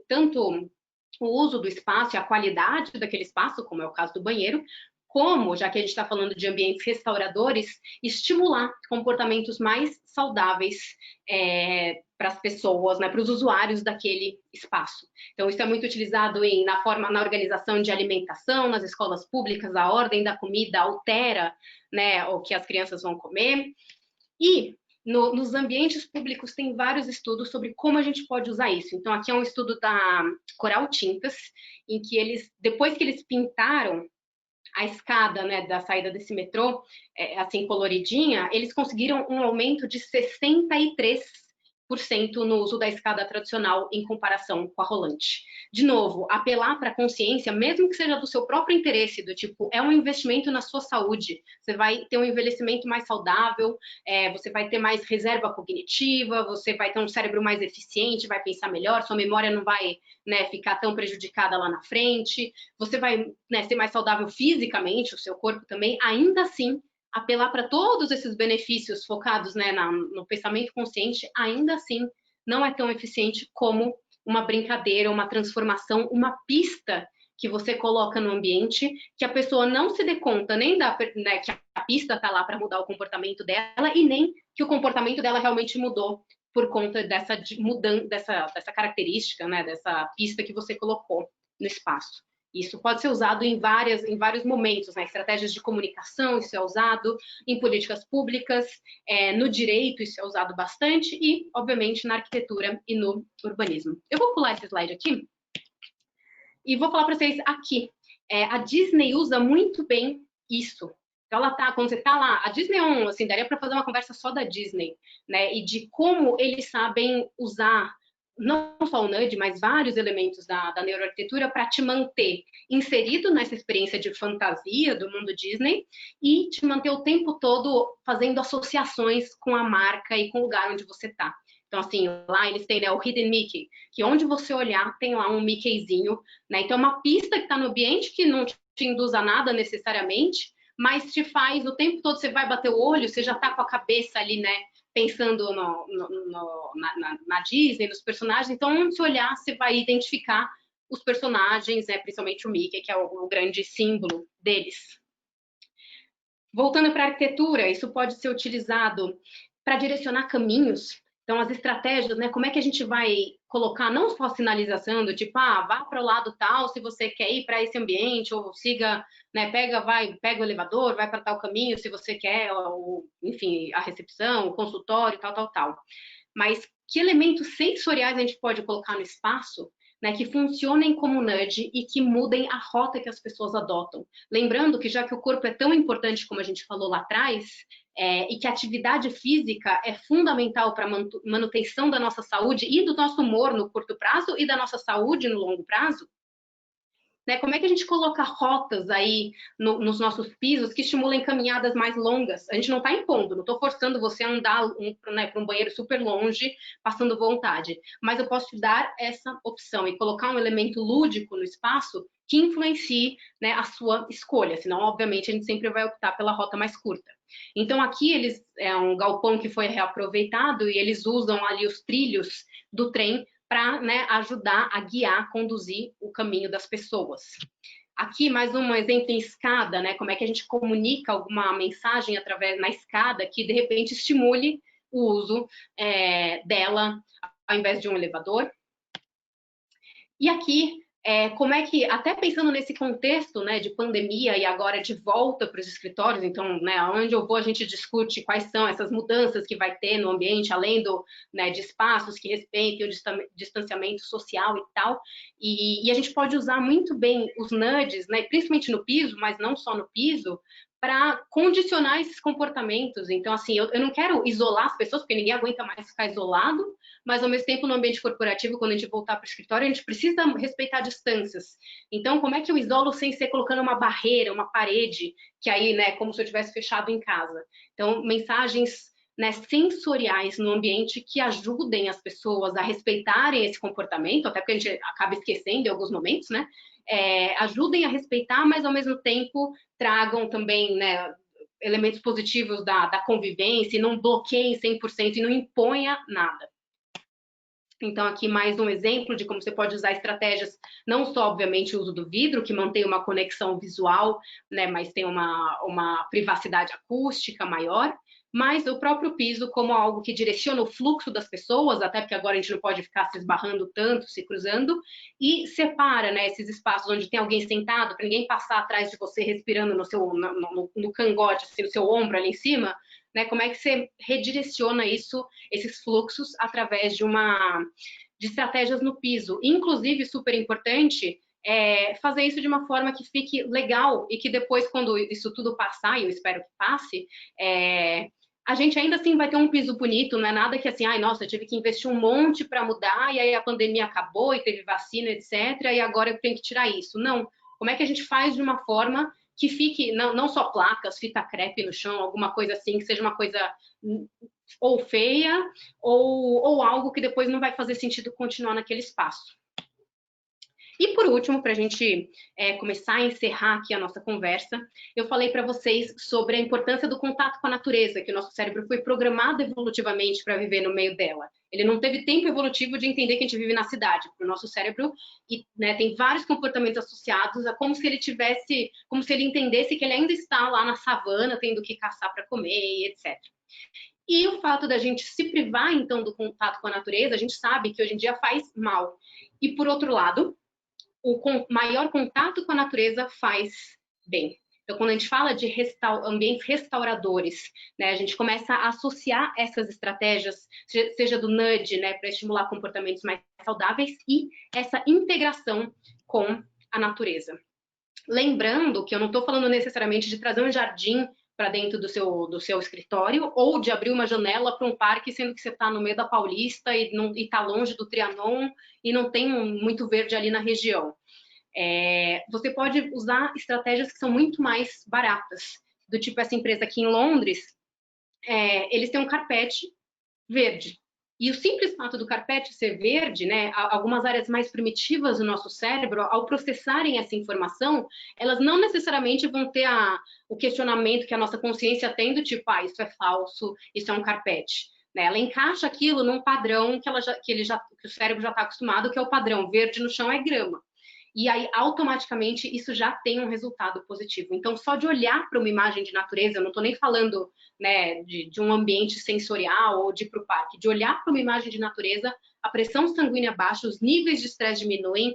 tanto o uso do espaço e a qualidade daquele espaço, como é o caso do banheiro, como, já que a gente está falando de ambientes restauradores, estimular comportamentos mais saudáveis para as pessoas, né, para os usuários daquele espaço. Então, isso é muito utilizado na organização de alimentação, nas escolas públicas, a ordem da comida altera, né, o que as crianças vão comer. E nos ambientes públicos tem vários estudos sobre como a gente pode usar isso. Então, aqui é um estudo da Coral Tintas, em que depois que eles pintaram a escada, né, da saída desse metrô, assim, coloridinha, eles conseguiram um aumento de 63% no uso da escada tradicional em comparação com a rolante. De novo, apelar para a consciência, mesmo que seja do seu próprio interesse, do tipo, é um investimento na sua saúde, você vai ter um envelhecimento mais saudável, você vai ter mais reserva cognitiva, você vai ter um cérebro mais eficiente, vai pensar melhor, sua memória não vai, né, ficar tão prejudicada lá na frente, você vai, né, ser mais saudável fisicamente, o seu corpo também, ainda assim, apelar para todos esses benefícios focados, né, no pensamento consciente, ainda assim não é tão eficiente como uma brincadeira, uma transformação, uma pista que você coloca no ambiente, que a pessoa não se dê conta nem né, que a pista está lá para mudar o comportamento dela e nem que o comportamento dela realmente mudou por conta dessa característica, né, dessa pista que você colocou no espaço. Isso pode ser usado em vários momentos, né? Estratégias de comunicação, isso é usado em políticas públicas, no direito, isso é usado bastante, e, obviamente, na arquitetura e no urbanismo. Eu vou pular esse slide aqui e vou falar para vocês aqui. A Disney usa muito bem isso. Então, quando você está lá, a Disney assim, daria para fazer uma conversa só da Disney, né? E de como eles sabem usar não só o nudge, mas vários elementos da neuroarquitetura para te manter inserido nessa experiência de fantasia do mundo Disney e te manter o tempo todo fazendo associações com a marca e com o lugar onde você está. Então, assim, lá eles têm, né, o Hidden Mickey, que onde você olhar tem lá um Mickeyzinho, né? Então, é uma pista que está no ambiente que não te induz a nada necessariamente, mas te faz, o tempo todo você vai bater o olho, você já está com a cabeça ali, né, pensando na Disney, nos personagens, então onde você olhar, você vai identificar os personagens, né, principalmente o Mickey, que é o grande símbolo deles. Voltando para a arquitetura, isso pode ser utilizado para direcionar caminhos. Então, as estratégias, né, como é que a gente vai colocar não só a sinalização do tipo, vá para o lado tal se você quer ir para esse ambiente, ou siga, né, pega o elevador, vai para tal caminho se você quer, ou, enfim, a recepção, o consultório, tal. Mas que elementos sensoriais a gente pode colocar no espaço, né, que funcionem como nudge e que mudem a rota que as pessoas adotam. Lembrando que já que o corpo é tão importante como a gente falou lá atrás, e que a atividade física é fundamental para a manutenção da nossa saúde e do nosso humor no curto prazo e da nossa saúde no longo prazo, né? Como é que a gente coloca rotas aí nos nossos pisos que estimulem caminhadas mais longas? A gente não está impondo, não estou forçando você a andar né, para um banheiro super longe, passando vontade, mas eu posso te dar essa opção e colocar um elemento lúdico no espaço que influencie, né, a sua escolha, senão, obviamente, a gente sempre vai optar pela rota mais curta. Então, aqui é um galpão que foi reaproveitado e eles usam ali os trilhos do trem para, né, ajudar a guiar, conduzir o caminho das pessoas. Aqui, mais um exemplo em escada, né, como é que a gente comunica alguma mensagem através na escada que, de repente, estimule o uso dela ao invés de um elevador. E aqui, como é que, até pensando nesse contexto, né, de pandemia e agora de volta para os escritórios, então, né, onde eu vou, a gente discute quais são essas mudanças que vai ter no ambiente, além né, de espaços que respeitem o distanciamento social e tal, e a gente pode usar muito bem os nudges, né, principalmente no piso, mas não só no piso, para condicionar esses comportamentos. Então, assim, eu não quero isolar as pessoas, porque ninguém aguenta mais ficar isolado, mas, ao mesmo tempo, no ambiente corporativo, quando a gente voltar para o escritório, a gente precisa respeitar distâncias. Então, como é que eu isolo sem ser colocando uma barreira, uma parede, que aí, né, como se eu tivesse fechado em casa? Então, mensagens, né, sensoriais no ambiente que ajudem as pessoas a respeitarem esse comportamento, até porque a gente acaba esquecendo em alguns momentos, né? Ajudem a respeitar, mas, ao mesmo tempo, tragam também, né, elementos positivos da convivência, e não bloqueiem 100% e não imponha nada. Então, aqui mais um exemplo de como você pode usar estratégias, não só, obviamente, o uso do vidro, que mantém uma conexão visual, né, mas tem uma privacidade acústica maior, mas o próprio piso como algo que direciona o fluxo das pessoas, até porque agora a gente não pode ficar se esbarrando tanto, se cruzando, e separa, né, esses espaços onde tem alguém sentado, para ninguém passar atrás de você respirando no cangote, assim, no seu ombro ali em cima, né, como é que você redireciona esses fluxos através de estratégias no piso. Inclusive, super importante, fazer isso de uma forma que fique legal e que depois, quando isso tudo passar, e eu espero que passe, a gente ainda assim vai ter um piso bonito, não é nada que assim, ai, nossa, eu tive que investir um monte para mudar, e aí a pandemia acabou, e teve vacina, etc., e agora eu tenho que tirar isso. Não. Como é que a gente faz de uma forma que fique, não só placas, fita crepe no chão, alguma coisa assim, que seja uma coisa ou feia, ou algo que depois não vai fazer sentido continuar naquele espaço. E por último, para a gente começar a encerrar aqui a nossa conversa, eu falei para vocês sobre a importância do contato com a natureza, que o nosso cérebro foi programado evolutivamente para viver no meio dela. Ele não teve tempo evolutivo de entender que a gente vive na cidade. Para o nosso cérebro, e, né, tem vários comportamentos associados a como se ele entendesse que ele ainda está lá na savana, tendo que caçar para comer, etc. E o fato da gente se privar, então, do contato com a natureza, a gente sabe que hoje em dia faz mal. E, por outro lado, o maior contato com a natureza faz bem. Então, quando a gente fala de ambientes restauradores, né, a gente começa a associar essas estratégias, seja do nudge, né, para estimular comportamentos mais saudáveis, e essa integração com a natureza. Lembrando que eu não estou falando necessariamente de trazer um jardim para dentro do seu escritório, ou de abrir uma janela para um parque, sendo que você está no meio da Paulista e está longe do Trianon e não tem muito verde ali na região. Você pode usar estratégias que são muito mais baratas, do tipo essa empresa aqui em Londres, eles têm um carpete verde. E o simples fato do carpete ser verde, né, algumas áreas mais primitivas do nosso cérebro, ao processarem essa informação, elas não necessariamente vão ter o questionamento que a nossa consciência tem, do tipo, isso é falso, isso é um carpete. Né? Ela encaixa aquilo num padrão que o cérebro já está acostumado, que é o padrão verde no chão é grama. E aí, automaticamente, isso já tem um resultado positivo. Então, só de olhar para uma imagem de natureza, eu não estou nem falando, né, de um ambiente sensorial ou de ir para o parque, de olhar para uma imagem de natureza, a pressão sanguínea baixa, os níveis de estresse diminuem,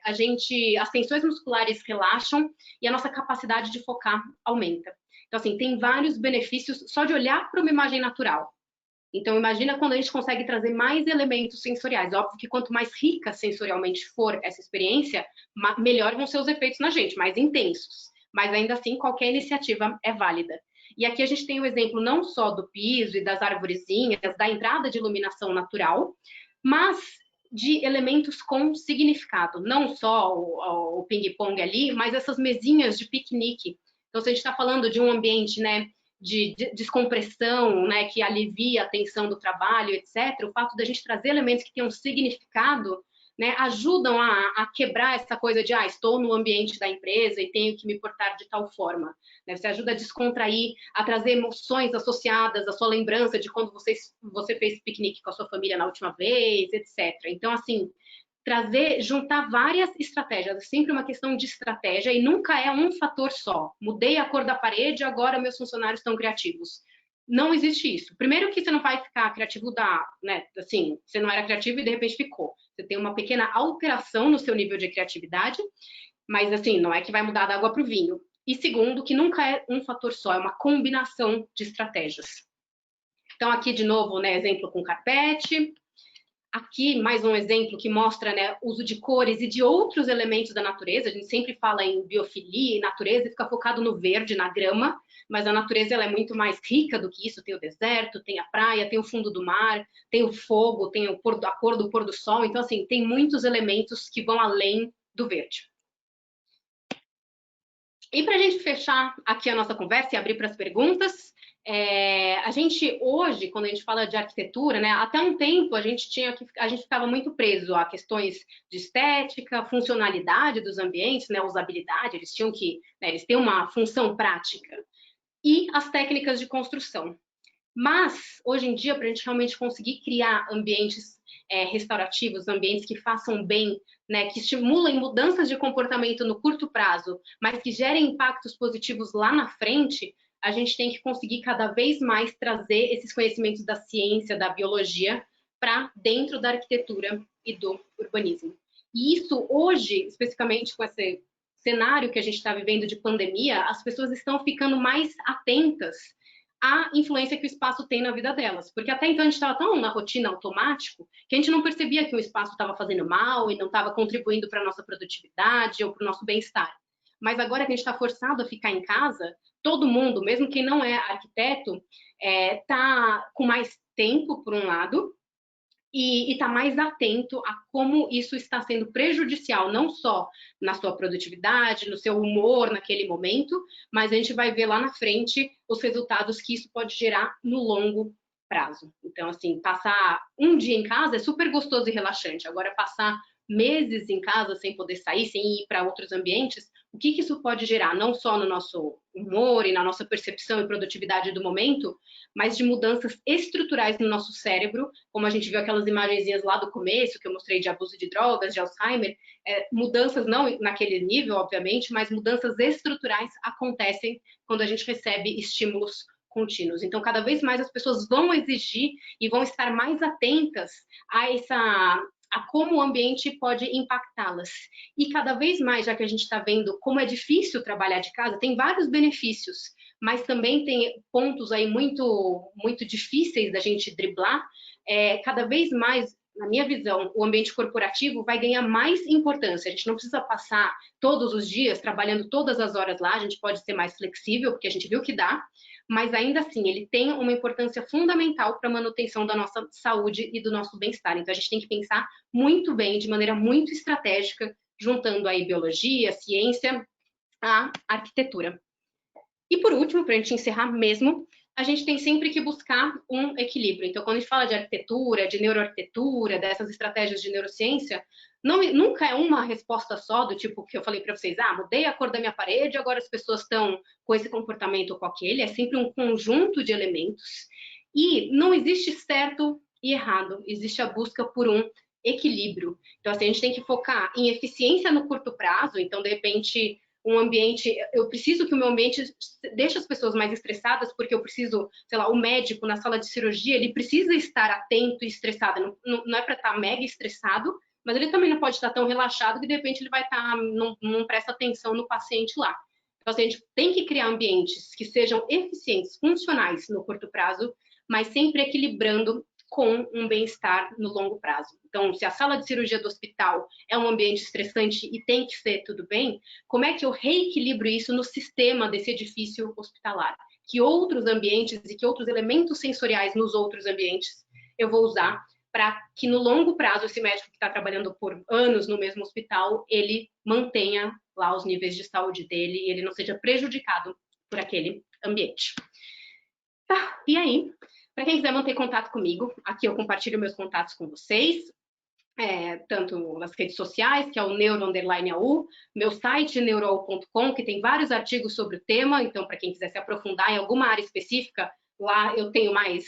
as tensões musculares relaxam e a nossa capacidade de focar aumenta. Então, assim, tem vários benefícios só de olhar para uma imagem natural. Então, imagina quando a gente consegue trazer mais elementos sensoriais. Óbvio que quanto mais rica sensorialmente for essa experiência, melhor vão ser os efeitos na gente, mais intensos. Mas, ainda assim, qualquer iniciativa é válida. E aqui a gente tem o exemplo não só do piso e das arvorezinhas, da entrada de iluminação natural, mas de elementos com significado. Não só o ping-pong ali, mas essas mesinhas de piquenique. Então, se a gente está falando de um ambiente, né, de descompressão, né, que alivia a tensão do trabalho, etc., o fato da gente trazer elementos que tenham um significado, né, ajudam a quebrar essa coisa de, estou no ambiente da empresa e tenho que me portar de tal forma. Né? Você ajuda a descontrair, a trazer emoções associadas à sua lembrança de quando você fez piquenique com a sua família na última vez, etc. Então, assim, juntar várias estratégias, é sempre uma questão de estratégia e nunca é um fator só. Mudei a cor da parede, agora meus funcionários estão criativos. Não existe isso. Primeiro que você não vai ficar criativo né, assim, você não era criativo e de repente ficou. Você tem uma pequena alteração no seu nível de criatividade, mas assim, não é que vai mudar da água para o vinho. E segundo, que nunca é um fator só, é uma combinação de estratégias. Então aqui de novo, né, exemplo com carpete. Aqui, mais um exemplo que mostra, né, uso de cores e de outros elementos da natureza. A gente sempre fala em biofilia e natureza e fica focado no verde, na grama, mas a natureza ela é muito mais rica do que isso. Tem o deserto, tem a praia, tem o fundo do mar, tem o fogo, tem a cor do pôr do sol. Então, assim, tem muitos elementos que vão além do verde. E para a gente fechar aqui a nossa conversa e abrir para as perguntas, a gente hoje, quando a gente fala de arquitetura, né, até um tempo a gente ficava muito preso a questões de estética, funcionalidade dos ambientes, né, usabilidade, eles tinham que, né, eles têm uma função prática, e as técnicas de construção. Mas, hoje em dia, para a gente realmente conseguir criar ambientes restaurativos, ambientes que façam bem, né, que estimulem mudanças de comportamento no curto prazo, mas que gerem impactos positivos lá na frente, a gente tem que conseguir cada vez mais trazer esses conhecimentos da ciência, da biologia, para dentro da arquitetura e do urbanismo. E isso, hoje, especificamente com esse cenário que a gente está vivendo de pandemia, as pessoas estão ficando mais atentas a influência que o espaço tem na vida delas. Porque até então a gente estava tão na rotina automático que a gente não percebia que o espaço estava fazendo mal e não estava contribuindo para a nossa produtividade ou para o nosso bem-estar. Mas agora que a gente está forçado a ficar em casa, todo mundo, mesmo quem não é arquiteto, está com mais tempo, por um lado, e está mais atento a como isso está sendo prejudicial, não só na sua produtividade, no seu humor naquele momento, mas a gente vai ver lá na frente os resultados que isso pode gerar no longo prazo. Então, assim, passar um dia em casa é super gostoso e relaxante. Agora, passar meses em casa sem poder sair, sem ir para outros ambientes, o que isso pode gerar, não só no nosso humor e na nossa percepção e produtividade do momento, mas de mudanças estruturais no nosso cérebro, como a gente viu aquelas imagenzinhas lá do começo, que eu mostrei de abuso de drogas, de Alzheimer, mudanças não naquele nível, obviamente, mas mudanças estruturais acontecem quando a gente recebe estímulos contínuos. Então, cada vez mais as pessoas vão exigir e vão estar mais atentas a como o ambiente pode impactá-las. E cada vez mais, já que a gente está vendo como é difícil trabalhar de casa, tem vários benefícios, mas também tem pontos aí muito, muito difíceis da gente driblar. Cada vez mais, na minha visão, o ambiente corporativo vai ganhar mais importância. A gente não precisa passar todos os dias trabalhando todas as horas lá, a gente pode ser mais flexível, porque a gente viu que dá, mas ainda assim, ele tem uma importância fundamental para a manutenção da nossa saúde e do nosso bem-estar. Então, a gente tem que pensar muito bem, de maneira muito estratégica, juntando aí biologia, ciência, a arquitetura. E por último, para a gente encerrar mesmo, a gente tem sempre que buscar um equilíbrio. Então, quando a gente fala de arquitetura, de neuroarquitetura, dessas estratégias de neurociência, nunca é uma resposta só, do tipo que eu falei para vocês, mudei a cor da minha parede, agora as pessoas estão com esse comportamento ou com aquele. É sempre um conjunto de elementos. E não existe certo e errado, existe a busca por um equilíbrio. Então, assim, a gente tem que focar em eficiência no curto prazo. Então, de repente, um ambiente, eu preciso que o meu ambiente deixe as pessoas mais estressadas, porque eu preciso, sei lá, o médico na sala de cirurgia, ele precisa estar atento e estressado, não é para estar mega estressado, mas ele também não pode estar tão relaxado que de repente ele vai estar, não presta atenção no paciente lá. Então, assim, a gente tem que criar ambientes que sejam eficientes, funcionais no curto prazo, mas sempre equilibrando com um bem-estar no longo prazo. Então, se a sala de cirurgia do hospital é um ambiente estressante e tem que ser tudo bem, como é que eu reequilibro isso no sistema desse edifício hospitalar? Que outros ambientes e que outros elementos sensoriais nos outros ambientes eu vou usar para que no longo prazo esse médico que está trabalhando por anos no mesmo hospital, ele mantenha lá os níveis de saúde dele e ele não seja prejudicado por aquele ambiente. Tá, e aí, para quem quiser manter contato comigo, aqui eu compartilho meus contatos com vocês, tanto nas redes sociais, que é o neuro_au, meu site neuro.com, que tem vários artigos sobre o tema, então para quem quiser se aprofundar em alguma área específica, lá eu tenho mais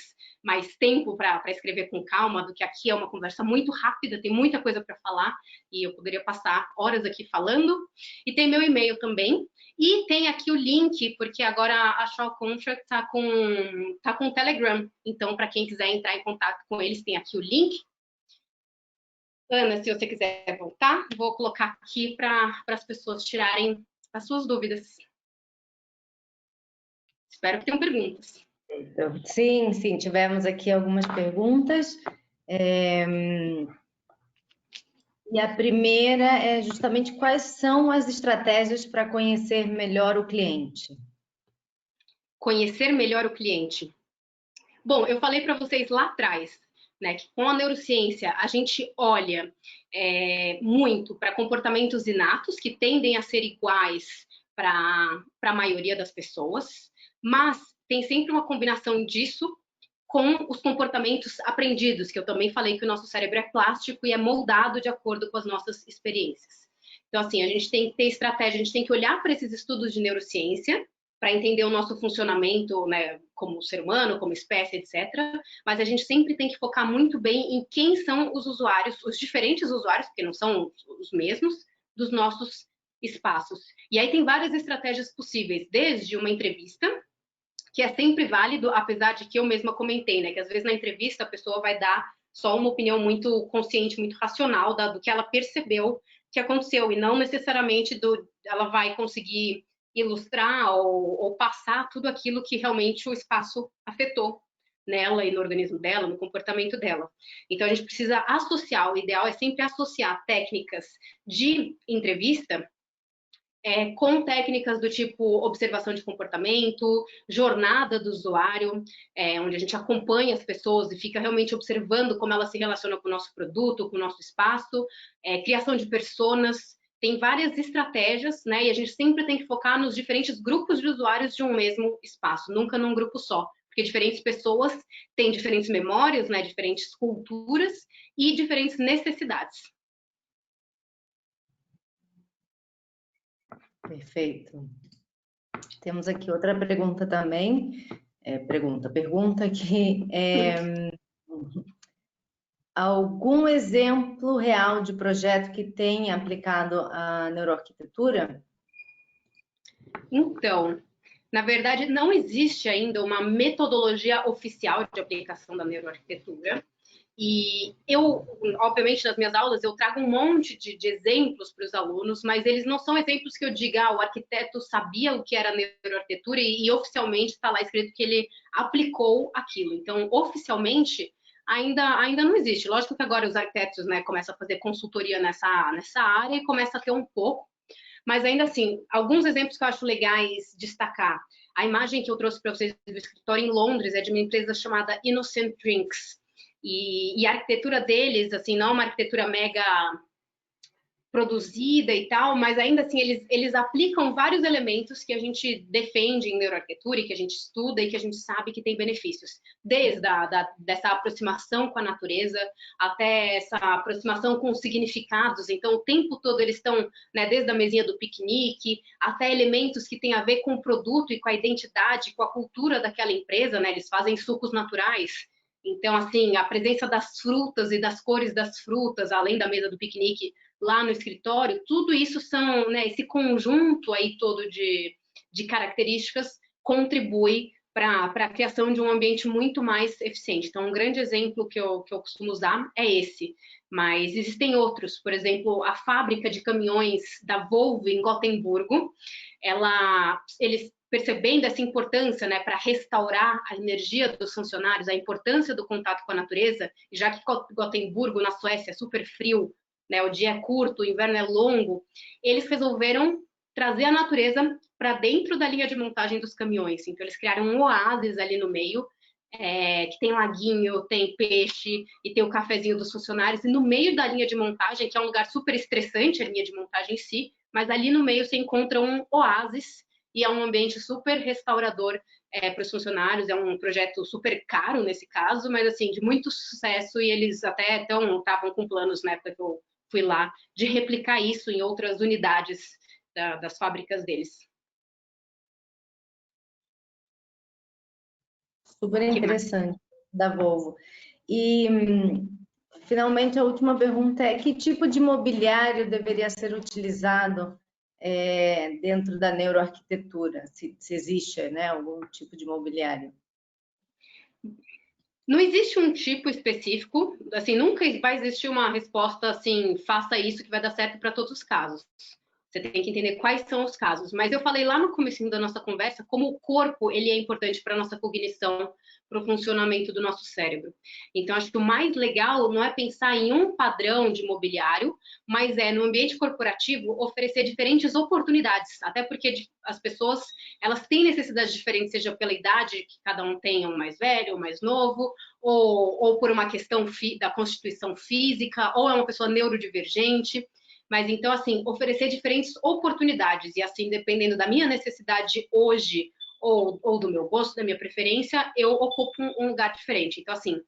tempo para escrever com calma, do que aqui é uma conversa muito rápida, tem muita coisa para falar, e eu poderia passar horas aqui falando. E tem meu e-mail também, e tem aqui o link, porque agora a Shaw Contract tá com o Telegram, então para quem quiser entrar em contato com eles, tem aqui o link. Ana, se você quiser voltar, vou colocar aqui para as pessoas tirarem as suas dúvidas. Espero que tenham perguntas. Sim, sim, tivemos aqui algumas perguntas. E a primeira é justamente quais são as estratégias para conhecer melhor o cliente? Conhecer melhor o cliente. Bom, eu falei para vocês lá atrás, né, que com a neurociência a gente olha muito para comportamentos inatos que tendem a ser iguais para a maioria das pessoas, mas tem sempre uma combinação disso com os comportamentos aprendidos, que eu também falei que o nosso cérebro é plástico e é moldado de acordo com as nossas experiências. Então, assim, a gente tem que ter estratégia, a gente tem que olhar para esses estudos de neurociência para entender o nosso funcionamento, né, como ser humano, como espécie, etc. Mas a gente sempre tem que focar muito bem em quem são os usuários, os diferentes usuários, porque não são os mesmos, dos nossos espaços. E aí tem várias estratégias possíveis, desde uma entrevista, que é sempre válido, apesar de que eu mesma comentei, né, que às vezes na entrevista a pessoa vai dar só uma opinião muito consciente, muito racional do que ela percebeu que aconteceu, e não necessariamente ela vai conseguir ilustrar ou passar tudo aquilo que realmente o espaço afetou nela e no organismo dela, no comportamento dela. Então a gente precisa associar, o ideal é sempre associar técnicas de entrevista com técnicas do tipo observação de comportamento, jornada do usuário, onde a gente acompanha as pessoas e fica realmente observando como elas se relacionam com o nosso produto, com o nosso espaço, criação de personas. Tem várias estratégias, né? E a gente sempre tem que focar nos diferentes grupos de usuários de um mesmo espaço, nunca num grupo só, porque diferentes pessoas têm diferentes memórias, né? Diferentes culturas e diferentes necessidades. Perfeito. Temos aqui outra pergunta também. Pergunta que algum exemplo real de projeto que tenha aplicado a neuroarquitetura? Então, na verdade, não existe ainda uma metodologia oficial de aplicação da neuroarquitetura. E eu, obviamente, nas minhas aulas, eu trago um monte de exemplos para os alunos, mas eles não são exemplos que eu diga, o arquiteto sabia o que era neuroarquitetura e oficialmente está lá escrito que ele aplicou aquilo. Então, oficialmente, ainda não existe. Lógico que agora os arquitetos, né, começam a fazer consultoria nessa área e começa a ter um pouco, mas ainda assim, alguns exemplos que eu acho legais destacar. A imagem que eu trouxe para vocês do escritório em Londres é de uma empresa chamada Innocent Drinks. E a arquitetura deles, assim, não é uma arquitetura mega produzida e tal, mas ainda assim eles aplicam vários elementos que a gente defende em neuroarquitetura e que a gente estuda e que a gente sabe que tem benefícios, desde dessa aproximação com a natureza até essa aproximação com os significados. Então, o tempo todo eles estão, né, desde a mesinha do piquenique até elementos que têm a ver com o produto e com a identidade, com a cultura daquela empresa, né? Eles fazem sucos naturais. Então, assim, a presença das frutas e das cores das frutas, além da mesa do piquenique, lá no escritório, tudo isso são, né, esse conjunto aí todo de características contribui para a criação de um ambiente muito mais eficiente. Então, um grande exemplo que eu costumo usar é esse, mas existem outros. Por exemplo, a fábrica de caminhões da Volvo em Gotemburgo, eles percebendo essa importância, né, para restaurar a energia dos funcionários, a importância do contato com a natureza, já que Gotemburgo, na Suécia, é super frio, né, o dia é curto, o inverno é longo, eles resolveram trazer a natureza para dentro da linha de montagem dos caminhões. Então, eles criaram um oásis ali no meio, que tem laguinho, tem peixe e tem o cafezinho dos funcionários. E no meio da linha de montagem, que é um lugar super estressante, a linha de montagem em si, mas ali no meio você encontra um oásis e é um ambiente super restaurador para os funcionários. É um projeto super caro nesse caso, mas assim, de muito sucesso, e eles até estavam com planos na época que eu fui lá, de replicar isso em outras unidades das fábricas deles. Super interessante, da Volvo. E, finalmente, a última pergunta é: que tipo de mobiliário deveria ser utilizado dentro da neuroarquitetura? Se existe, né, algum tipo de mobiliário? Não existe um tipo específico, assim, nunca vai existir uma resposta assim, faça isso que vai dar certo para todos os casos. Você tem que entender quais são os casos. Mas eu falei lá no comecinho da nossa conversa como o corpo ele é importante para a nossa cognição, para o funcionamento do nosso cérebro. Então, acho que o mais legal não é pensar em um padrão de mobiliário, mas é, no ambiente corporativo, oferecer diferentes oportunidades. Até porque as pessoas, elas têm necessidades diferentes, seja pela idade que cada um tem, um mais velho, um mais novo, ou por uma questão da constituição física, ou é uma pessoa neurodivergente. Mas então, assim, oferecer diferentes oportunidades e assim, dependendo da minha necessidade hoje ou do meu gosto, da minha preferência, eu ocupo um lugar diferente. Então, assim,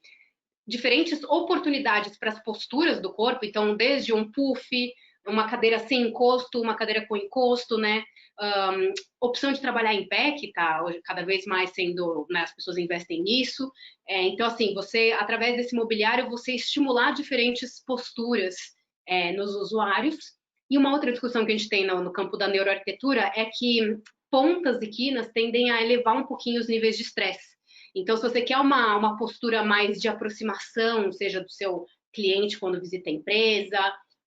diferentes oportunidades para as posturas do corpo. Então, desde um puff, uma cadeira sem encosto, uma cadeira com encosto, né? Opção de trabalhar em pé, que está hoje cada vez mais sendo, né, as pessoas investem nisso. Então, assim, você, através desse mobiliário, você estimular diferentes posturas nos usuários. E uma outra discussão que a gente tem no campo da neuroarquitetura é que pontas e quinas tendem a elevar um pouquinho os níveis de estresse. Então, se você quer uma postura mais de aproximação, seja do seu cliente quando visita a empresa,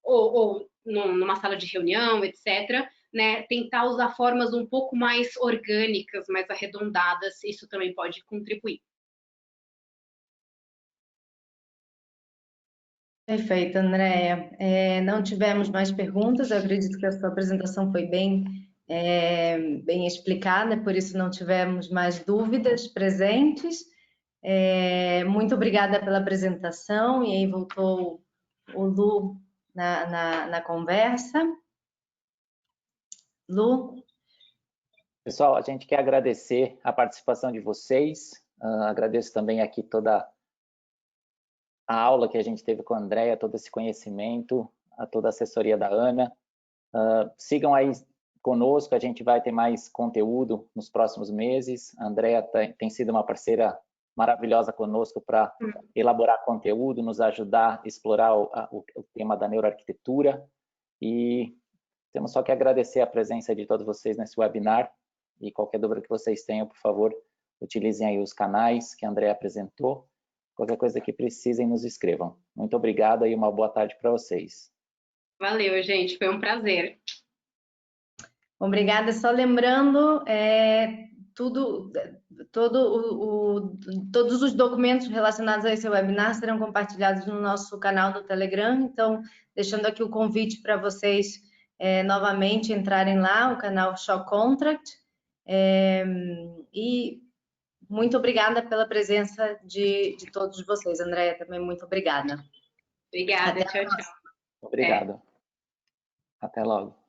ou numa sala de reunião, etc., né, tentar usar formas um pouco mais orgânicas, mais arredondadas, isso também pode contribuir. Perfeito, Andréia. Não tivemos mais perguntas, eu acredito que a sua apresentação foi bem explicada, por isso não tivemos mais dúvidas presentes. Muito obrigada pela apresentação, e aí voltou o Lu na conversa. Lu? Pessoal, a gente quer agradecer a participação de vocês, agradeço também aqui toda a aula que a gente teve com a Andréia, todo esse conhecimento, a toda a assessoria da Ana. Sigam aí conosco, a gente vai ter mais conteúdo nos próximos meses. A Andréia tem sido uma parceira maravilhosa conosco para elaborar conteúdo, nos ajudar a explorar o tema da neuroarquitetura. E temos só que agradecer a presença de todos vocês nesse webinar. E qualquer dúvida que vocês tenham, por favor, utilizem aí os canais que a Andréia apresentou. Qualquer coisa que precisem, nos escrevam. Muito obrigado e uma boa tarde para vocês. Valeu, gente. Foi um prazer. Obrigada. Só lembrando, todos os documentos relacionados a esse webinar serão compartilhados no nosso canal do Telegram. Então, deixando aqui o convite para vocês novamente entrarem lá, o canal Shock Contract. E muito obrigada pela presença de todos vocês. Andréia, também muito obrigada. Obrigada, tchau, tchau. Obrigado. Até logo.